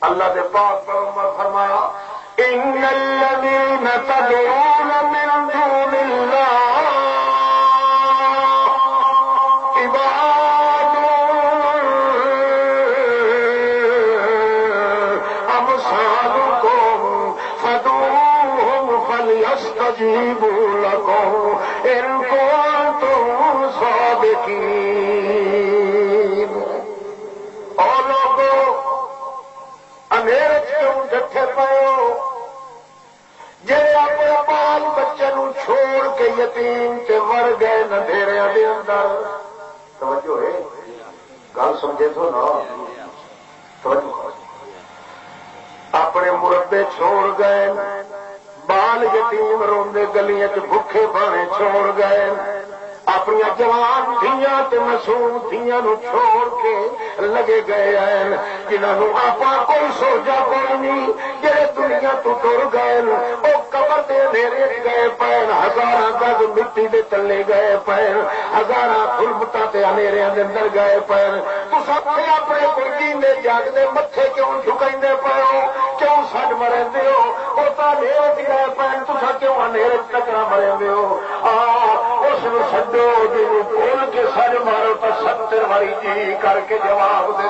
Speaker 1: اللہ دے پاک پیغمبر فرمایا ان الذين تدعون من دون الله عباد امثالكم فادعوهم فليستجيبوا لكم ان كنتم صادقين اور لوگوں اندھیرے کیوں ڈٹھے پئے جڑے اپنے بال بچے نو چھوڑ کے یتیم تے مر گئے اندھیرے دے اندر توجہ ہے گل سمجھے تو نا توجہ اپنے مربے چھوڑ گئے بال یتیم روندے گلیاں چ بھوکے بانے چھوڑ گئے اپنی جوان دھیاں تے معصوم دھیاں نو چھوڑ کے لگے گئے ہیں جنہوں آپا کوئی سوچا کوئی نہیں جڑے دنیا تو ٹر گئے وہ قبر دے اندھیرے گئے پین ہزاراں گز مٹی دے تلے گئے پین ہزاراں ظلمتاں تے اندھیریاں دے اندر گئے پین تساں اپنے کوئی جیندے جاگدے متھے کیوں جھکائندے پئے ہو کیوں سڈ مرندے ہو وہ تا اندھیرے وچ گئے پین تساں کیوں اندھیرے وچ ٹکرا مرندے ہو اس نو چھڈو جنوں بول کے سڈ مارو تو 70 واری جی کر کے جواب دے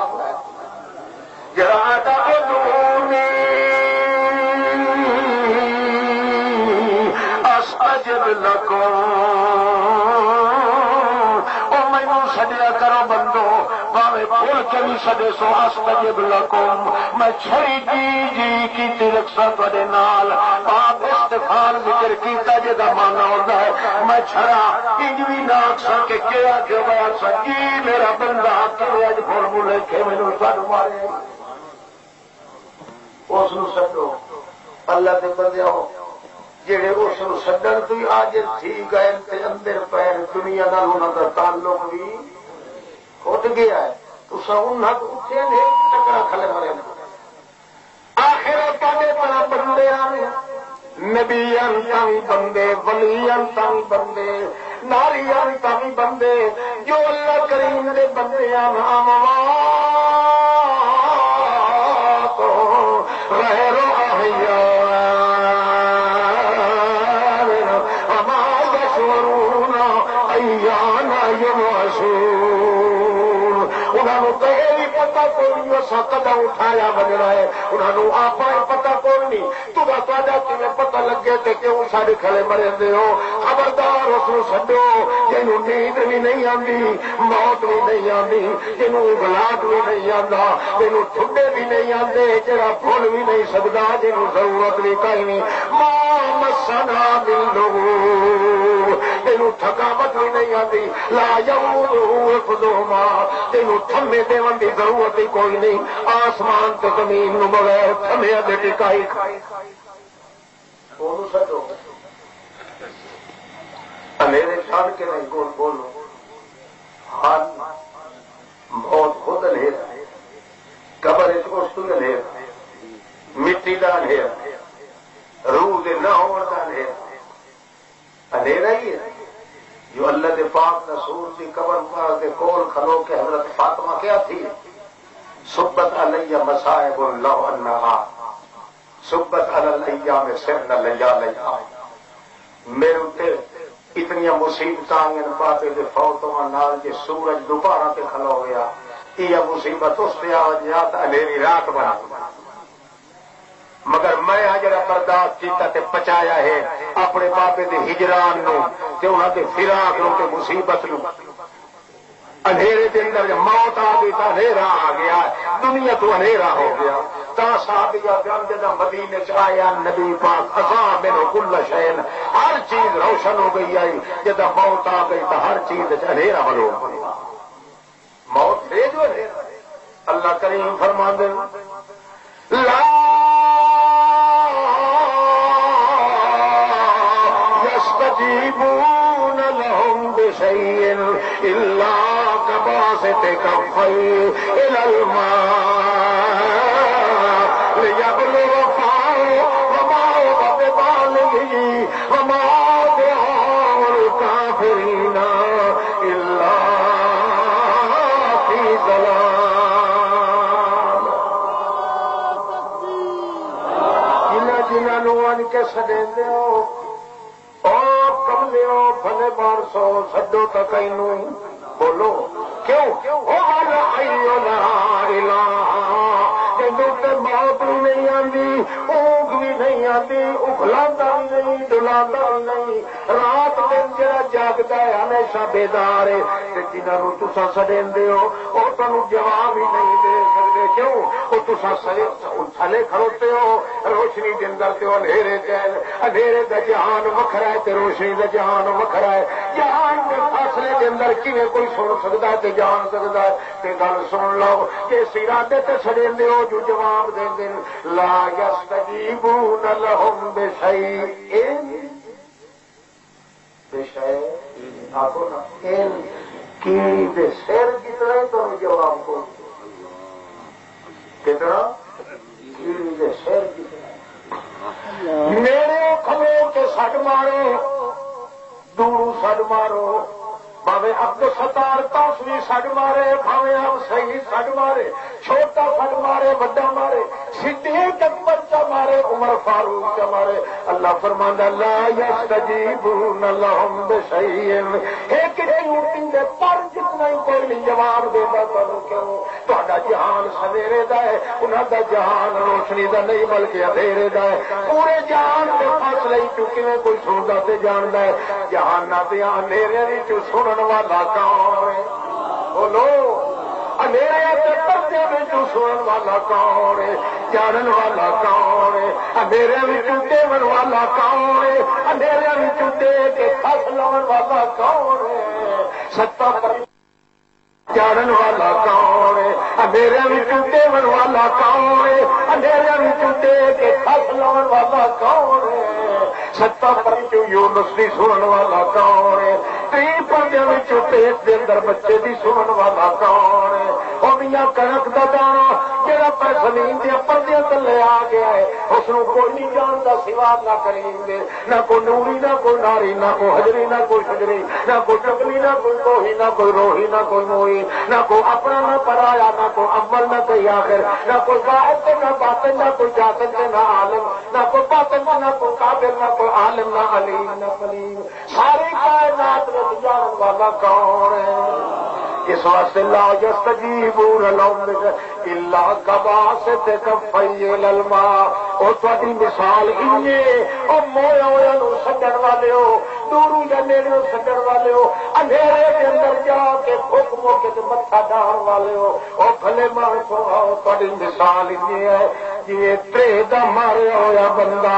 Speaker 1: جرا تعبدونی استجب لکم او مینوں سڈیا کرو بندو بھاوے بول کے بھی سڈے سو استجب لکم میں چھڑی جی جی کیتی رکھسا تواڈے نال آپ استفال ذکر کیتا جدا مانا ہوتا ہے میں چھڑا انج بھی نہ آکھاں کہ کیا کہ میں سجی میرا بندہ کہ اج فارمولے کے مینوں سڈ مارے اس نو سڈو اللہ دے بندیاں جڑے اس نو سڈن تو ہی عاجز تھی گئے تے اندر پیر دنیا نال انہاں دا تعلق بھی ٹوٹ گیا ہے تساں انہاں تو اٹھے نے ٹکرا کھلے مرے آخر تواڈے طرح بندے آویں نبیاں تاوی بندے، ولیاں تاوی بندے، ناریاں تاوی بندے، جو اللہ کریم دے بندے غیر احیاء وما یشعرون ایان یبعثون، انہوں تو یہ بھی پتا کوئی نہیں اسا قدم اٹھایا بجنا ہے، انہوں آپ پتا کوئی نہیں تمہیں تمہیں پتا لگے تے کیوں سارے کھڑے مرے ہو۔ خبردار اس کو سڈو جنوں نیند بھی نہیں آتی، موت بھی نہیں آتی، جنوں اغلاق بھی نہیں آتا، جنوں ٹھڈے بھی نہیں آتے، جڑا بھول بھی نہیں سکتا، جنوں ضرورت بھی کہیں نہیں، ماں مسنا باللغوب، جنوں تھکاوٹ بھی نہیں آتی، لا یعودہ حفظہما، جنوں تھمے دیون دی ضرورت ہی کوئی نہیں، آسمان تے زمین نو بغیر تھمے دے ٹکائی میرے چھان کے نہیں گول بولو، ہاں موت خود اندھیرا ہے، قبر اس کو اندھیرا، مٹی کا اندھیرا، روح دے نہ ہونے کا اندھیرا، اندھیرا ہی ہے جو اللہ دے پاک رسول کی قبر کے کول کھلو کے حضرت فاطمہ کیا تھی، سبت علیہ مصائب اللہ انہا، سبت علی الایام سرن لیالیا، میرے اتنے اتنی مصیبت آئیں پاپے دے فوتوں نال جے سورج دوپہر تے کھلو گیا، یہ مصیبت اس پہ آ گیا تو اندھیری رات بنا، مگر میں جڑا برداشت کیتا تے پچایا ہے اپنے پاپے دے ہجران نو تے انہاں دے فراق نو تے مصیبت نو، اندھیرے کے اندر موت آ گئی تو اندھیرا آ گیا، دنیا تو اندھیرا ہو گیا، تا صحابیہ بیان جدا مدینے چ آیا نبی پاک اذا من کل شین، ہر چیز روشن ہو گئی آئی، جدا موت آ گئی تو ہر چیز اندھیرا ہو گیا، موت ہے جو اندھیرا، اللہ کریم فرماندے لا يستجيبون لهم بشيء إلا كباسط كفيه إلى الماء ليبلغ فاه وما هو ببالغه وما دعاء الكافرين إلا في ضلال۔ جنہوں ان کے سڈے ہو بھلے بار سو سڈو تک بولو کیوں موت بھی نہیں آتی، اونگ بھی نہیں آتی، اکھلا بھی نہیں، ڈلا بھی نہیں، رات دن جڑا جاگتا ہے ہمیشہ بیدار ہے، جنہوں تسا سڈے ہو وہ تمہیں جواب ہی نہیں دے سکتے، کیوں وہ تسا تھلے کھڑوتے ہو، روشنی کے اندر تے اندھیرے اندھیرے کا جہان وکھرا ہے تے روشنی کا جہان وکھرا ہے، جہان کے فاصلے کے اندر کیویں کوئی سن سکتا ہے تے جان سکتا ہے، تے گل سن لو کہ ارادے تے سڑے ہو جو جواب دیں دے لا یستجیبون لہم بشیء، بشیء آکو نا کی دے سیر کتنا تو جواب کو کتنا کی دے سیر کتنا، میرے کھلو کے سڈ مارو، دورو سڈ مارو، بھاوے عبد ستار تاسوی سڈ مارے، بھاوے ہم صحیح سڈ مارے، چھوٹا سڈ مارے، بڑا مارے، صدیق اکبر چا مارے، عمر فاروق چا مارے، اللہ فرماندا لا یستجیبون لہم بشیء، ایک چوٹی دے پر جتنا ہی کوئی نہیں جواب دیندا، تانوں کیوں؟ تہاڈا جہان سویرے دا ہے، انہاں دا جہان روشنی دا نہیں بلکہ اندھیرے دا ہے، پورے جہان دے فاصلے چوں کیویں کوئی سندا تے جاندا ہے، جہاناں تے اندھیرے وچ سنن والا کون ہے؟ بولو اندھیرے تے پردے وچ سنن والا کون ہے؟ جانن والا کون ہے؟ اندھیرے وچ دیون والا کون ہے؟ اندھیرے وچ دے کے پھس لاون والا کون ہے؟ ستا جانن والا کون ہے؟ اندھیرے وچ دیون والا کون ہے؟ اندھیرے وچ دے کے پھس لاون والا کون ہے؟ ستا پر یونس دی سنن والا کون ہے؟ تی پردے وچ پیٹ دے اندر بچے دی سنن والا کون ہے؟ وہ میاں کنک دا دانا جڑا پر زمین دے پردے تلے آ گیا ہے اس کو کوئی نہیں جانتا سوا نہ کریم دے، نہ کوئی نوری نہ کوئی ناری نہ کوئی حجری نہ کوئی شجری نہ کوئی ٹکلی نہ کوئی کوہی نہ کوئی روحی نہ کوئی موئی نہ کوئی اپنا نہ پرایا نہ کوئی اول نہ کوئی آخر نہ کوئی باعث نہ باطن نہ کوئی جاطن نہ عالم نہ کوئی باطن نہ کوئی قابل نہ کوئی عالم نہ علیم نہ قلیم، ساری کائنات میں جان والا کون ہے؟ اس واسطے لا یستجیبون لهم الا کباسط کفیہ الماء، او تہاڈی مثال انجے او مویا ہویا نو سجن والے ہو، دوروں یا نیڑے سجن والے ہو، اندھیرے کے اندر جا کے بھوک موکے تے متھا ڈال والے ہو، او بھلے مانسو آؤ تہاڈی مثال انجے ہے جی ترے دا ماریا ہویا بندہ،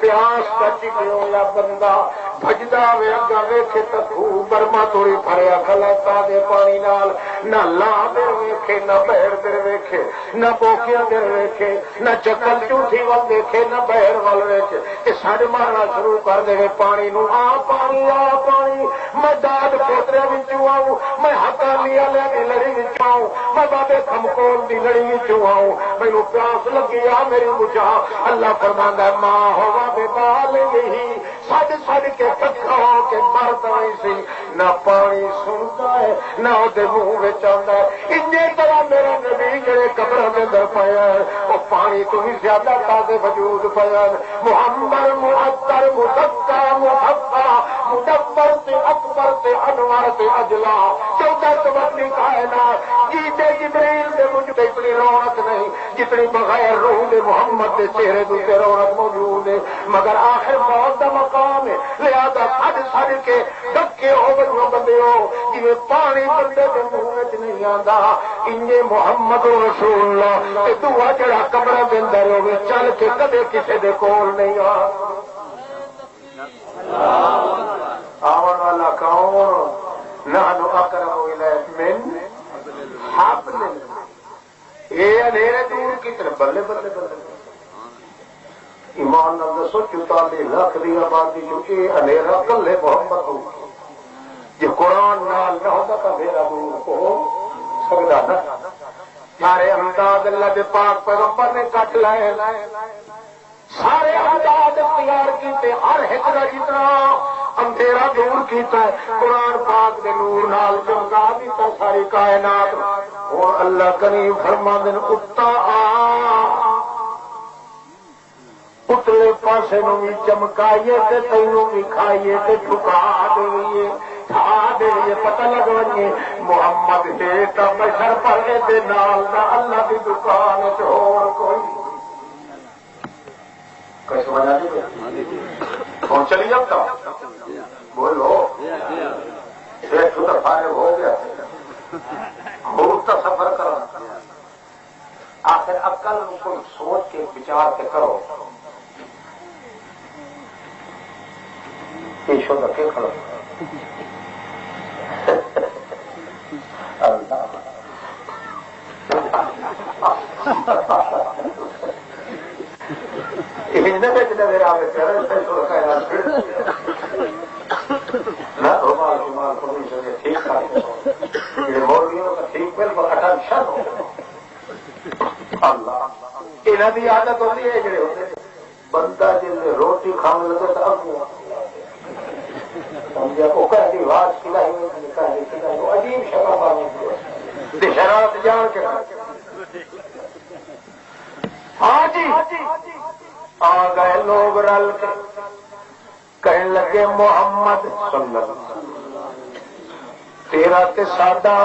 Speaker 1: پیاس کا چکے ہویا بندہ بھجدا وے اگا ویکھے تے خوہ برما توڑی بھریا کھلا دے پانی نال، نہ لا در ویکھے نہ بہر در ویکھے نہ بوکیا در ویکھے نہ چکل چوٹھی ول ویکھے نہ بہر ول ویکھے، یہ سڈ مارنا شروع کر دے پانی نو، آ پانی میں داد پوترے وچوں آؤں، میں حقانی والے دی لڑی وچوں آؤں، میں بابے کھمکول دی لڑی وچوں آؤں، مینوں پیاس لگی آ میری بجھا، اللہ فرماندا ہے ماں ہوا بے بال نہیں سڈ سڈ کے کٹھا ہو کے مرتا نہیں سی، نہ پانی سنتا ہے نہ وہ منہ آتا ہے، اسی طرح میرا نبی جڑے قبر کے اندر پایا ہے وہ پانی تو بھی زیادہ تازے وجود پایا محمد معطر مزکا محبا مدبر سے اکبر سے انور سے اجلا 14 تبدیلی کائنات جیتے جبریل سے مجھ پہ اتنی رونق نہیں جتنی بغیر روح دے محمد کے چہرے دوسرے رونق موجود ہے، مگر آخر موت کا مقام ہے، لہذا سڈ سڈ کے ڈکے ہو بندے ہو جی پانی بندے کے منہ نہیں آتا، انجے محمد رسول اللہ دعا جڑا قبر کے اندر ہوگی چل کے کدے کسی دے کول نہیں آن والا کون، نحن اقرب الیک من حبل، یہ اندھیرے دور کی طرف بلے بلے بلے ایمان نال دسو 44 لاکھ دی آبادی جو یہ اندھیرا کلے محمد ہو، جی قرآن نال نہ ہوتا تو اندھیرا دور ہو سکتا نا، سارے امداد اللہ کے پاک پیغمبر نے کٹ لائے، سارے امداد اختیار کیتے، ہر ایک کا جتنا اندھیرا دور کیتا ہے قرآن پاک دے نور نال چمکا دیتا ساری کائنات، اور اللہ کریم فرماندے نے اتا اتلے پاسے نو بھی چمکائیے تے تینوں بھی کھائیے تے ٹھکا دئیے کھا دئیے، پتہ لگوائیے محمد ہے تا بشر پڑے دے نال دا اللہ دی دکان چور کوئی کس وجہ نہیں چلی جاتا بولو ایک تو فارغ ہو گیا بہت سفر کرنا، آخر عقل کو سوچ کے بچار کے کرو پیشو رکھے کھڑو عادت ہوتی ہے جڑے ہوتے بندہ جن روٹی کھانے لگے تو اگو آواز کھلائی عجیب شکل شرارت جان کے ہاں جی آ گئے لوگ رل کے کہنے لگے محمد صلی اللہ علیہ وسلم تیرا تے ساڈا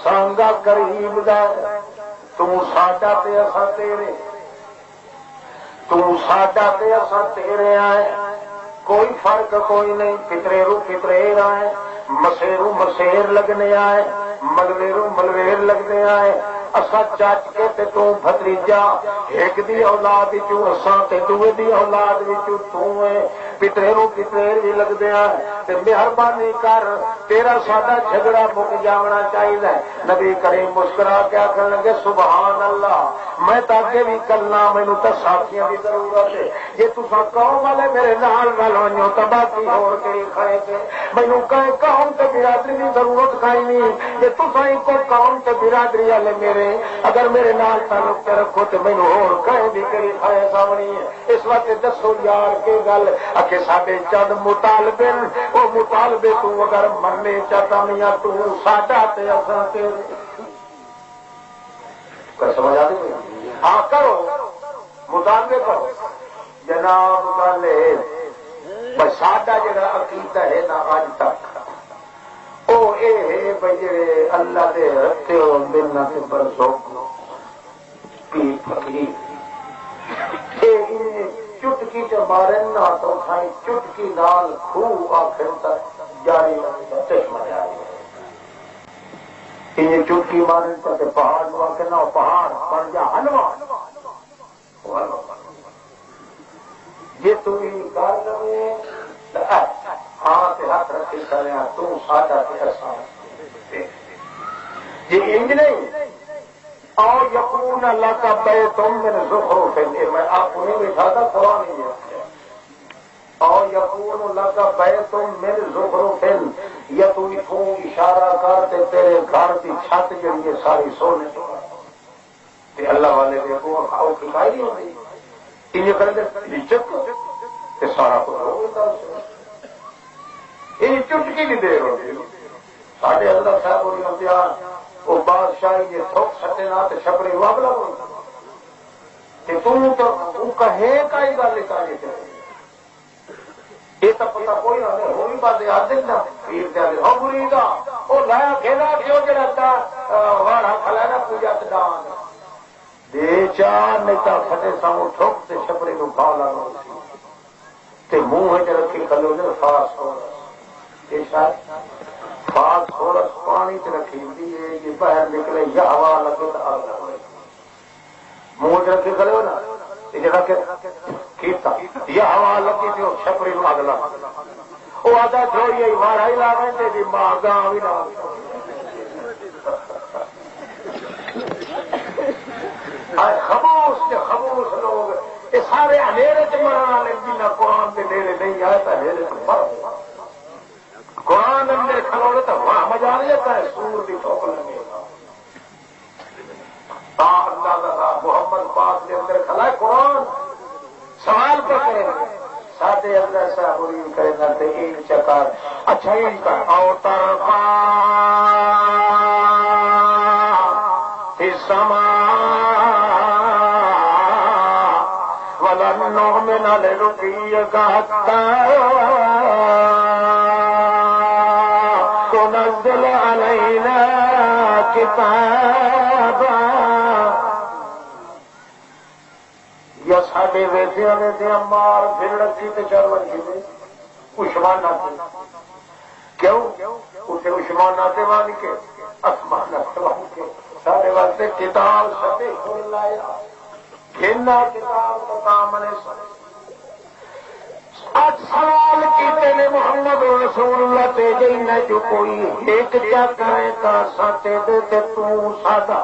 Speaker 1: سانگا قریب دا تو ساڈا تے اساں تیرے، تو ساڈا تے اساں تیرے آئے، کوئی فرق کوئی نہیں، فطرے رو فطرے آئے، مسیرو مسیر لگنے آئے، ملویرو ملویر لگنے آئے، اسا چچ کے تے تو بھتریجا ایک دی اولاد وچوں اساں تے دوے دی اولاد وچوں تو ہے، پترے نو پترے بھی لگتے ہیں، مہربانی کر تیرا ساڈا جھگڑا مک جانا چاہیے۔ نبی کریم مسکرا کے آخر لگے سبحان اللہ، میں تو اگے بھی کلنا، مینو تو ساتھیاں کی ضرورت ہے، جی تصا قوم والے میرے نال ونو تو باقی ہو کے کھڑے تھے، مینو کہیں قوم تے برادری کی ضرورت کھائی نہیں، جی تصا ایک قوم تے برادری والے میرے اگر میرے نال تعلق رکھو تو مینو ہور کہیں بھی کری کھائے سامنی ہے۔ اس وقت دسو یار کے گل اکے ساڈے چند مطالبے، وہ مطالبے تو اگر مرنے چاہتا میاں تو ساڈا تے اساں تیرے سمجھ آتی ہے؟ ہاں کرو مطالبے کرو جناب گل بھائی ساڈا جڑا عقیدہ ہے نا اج تک وہ یہ بھائی جڑے اللہ دے رکھے ہو ملنا سے برسو پیر فقیر چٹکی چ مارن نہ تو کھائی چٹکی نال خوہ آخر تک جاری چشمہ جاری ہے، چٹکی مارن تک پہاڑ نو کے نہ پہاڑ بن جا حلوا جی تم کر لو ہاں تے ہاتھ رکھی کرے تو ساڈا تے احسان جی انج نہیں اور یقون اللہ کا بیت من زخرف، میں آپ انہیں بٹھا تھا قرآن نہیں ہے، اور یقون اللہ کا بیت من زخرف، یا تو اتوں اشارہ کرتے تیرے گھر کی چھت جڑی ہے ساری سونے تے اللہ والے دیکھو آؤ کھائی نہیں ہوتی یہ کریں چک سارا کچھ یہ چٹکی بھی دیر ہوتی ساڈے حضرت صاحب ہوئی امتحان وہ بادشاہی جی تھوک سٹے نہ تو چھپڑے واپلا تو کہے کا ہی گل کرنی چاہیے یہ تو پتا کوئی نہ وہ بھی بات یاد دینا پیر دیا ہو بری دا وہ لایا کھیلا کیوں جڑا واڑا کھلا نا پوجا دان دے چار نہیں تو پھٹے سامو ٹھوک سے چھپڑے کو کھا لگا تے منہ چ رکھی کلو نے فاس ہو یہ شاید فاس خورس پانی چ رکھی ہے یہ باہر نکلے یا ہوا لگے تو آگ لگے منہ چ رکھی کھلے ہو نا یہ رکھے یا ہوا لگی تھی وہ چھپڑی نو اگ لگ وہ آدھا چھوڑیے مارا ہی لا رہے تھے ماں گاں بھی نہ خاموش کے خاموش لوگ یہ سارے اندھیرے چ مرنے والے جنہیں قرآن کے نیڑے نہیں آئے تو اندھیرے چ مر قرآن اندر کھلوڑے تو وہاں مزہ نہیں آتا ہے سور کی ٹوک لگے محمد پاک کے اندر کھلا ہے قرآن سوال پہ کریں گے ساڈے اندر صاحب کریں گے این چکر اچھا این کا اوتر سما ولن نؤمن لرقيك حتى تنزل علينا كتابا یا ساڈے ویسیا ویسیا مار پھر رکھی تو چل لگی عثمانہ کیوں اسے عثمانہ سے بن کے آسمانہ سے بن کے سارے واسطے کتاب سبھی کھول لایا کھیلنا کتاب کا کام نے آج سوال کیتے نے محمد رسول اللہ تے جینا جو کوئی ایک کیا کرے تا ساتے دے تے تو سادا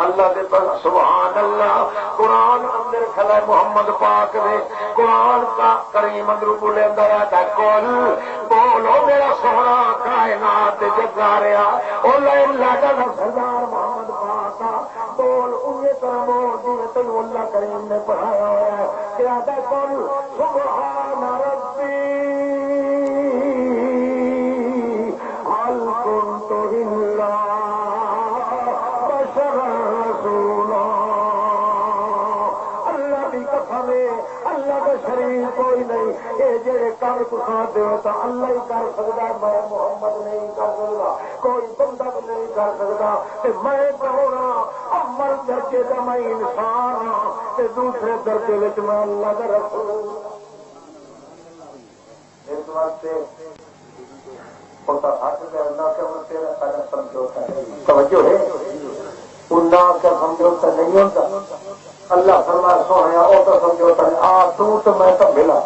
Speaker 1: اللہ دے پر سبحان اللہ قرآن اندر کھلا محمد پاک دے قرآن کا کریم اندر بولے اندر آتا کل بولو میرا سونا کائنات جگا رہا او لائن لاڈا دا سردار محمد پاک بول انہیں طرح بول دیئے تو اللہ کریم نے پڑھایا ہوا ہے کہ آتا کل سبحان ربی حل کنت الا بشر رسولا اللہ کی قسم ہے اللہ کا شریف کوئی نہیں یہ جڑے کام کو ساتھ دے تو اللہ ہی کر سکتا میں محمد نہیں کر سکتا کوئی بندہ نہیں کر سکتا کہ میں کہوں اول درجے کا میں انسان ہوں تے دوسرے درجے وچ میں اللہ کا رسول اس واسطے ہوتا ہاتھ میں اللہ کے تیرا سارا سمجھوتا ہے توجہ ہے اللہ کا سمجھوتا نہیں ہوتا اللہ فرما سونے وہ تو سمجھوتا ہے تو میں تو ملا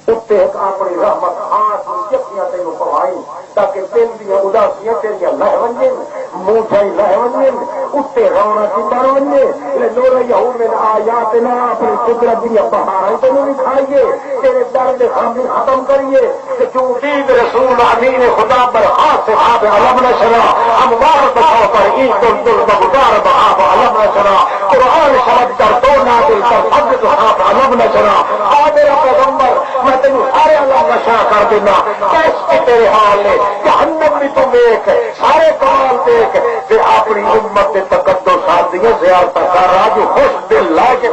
Speaker 1: اتنے اپنی رحمت ہاتھ چکیاں تین پوائی تاکہ دل دیا اداسیاں تیریا لہ ونجن منہ چائی لہ ونجن اتنے رونا کی بن ونجے نور یہود میں آیات نہ اپنی قدرت دیا بہاریں تینوں بھی کھائیے تیرے درد خامی ختم کریے کہ چونکہ رسول امین خدا پر ہاتھ سے آپ علم نشرا اموار بچاؤ پر عید الدل بغدار بہاب علم نشرا قرآن شرط کر تو نادل کر حد تو آپ علم نشرا آ میرا پیغمبر میں تینوں سارے علم نشا کر دینا کیس کی تیرے حال نے جہنم بھی تو دیکھ سارے کمال دیکھ کہ اپنی امت کے تقدس شادیاں زیارت کر رہا جو خوش دل لا کے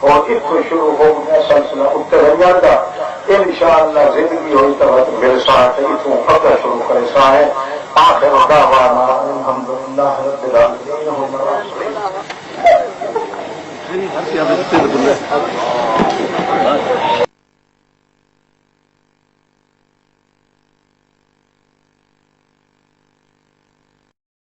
Speaker 1: اور اس کو شروع ہو گیا سلسلہ اتریا کا انشاءاللہ زندگی ہوئی تو میرے ساتھ اتوں خطر شروع کرے سائے آخر دعوانا الحمدللہ رب العالمین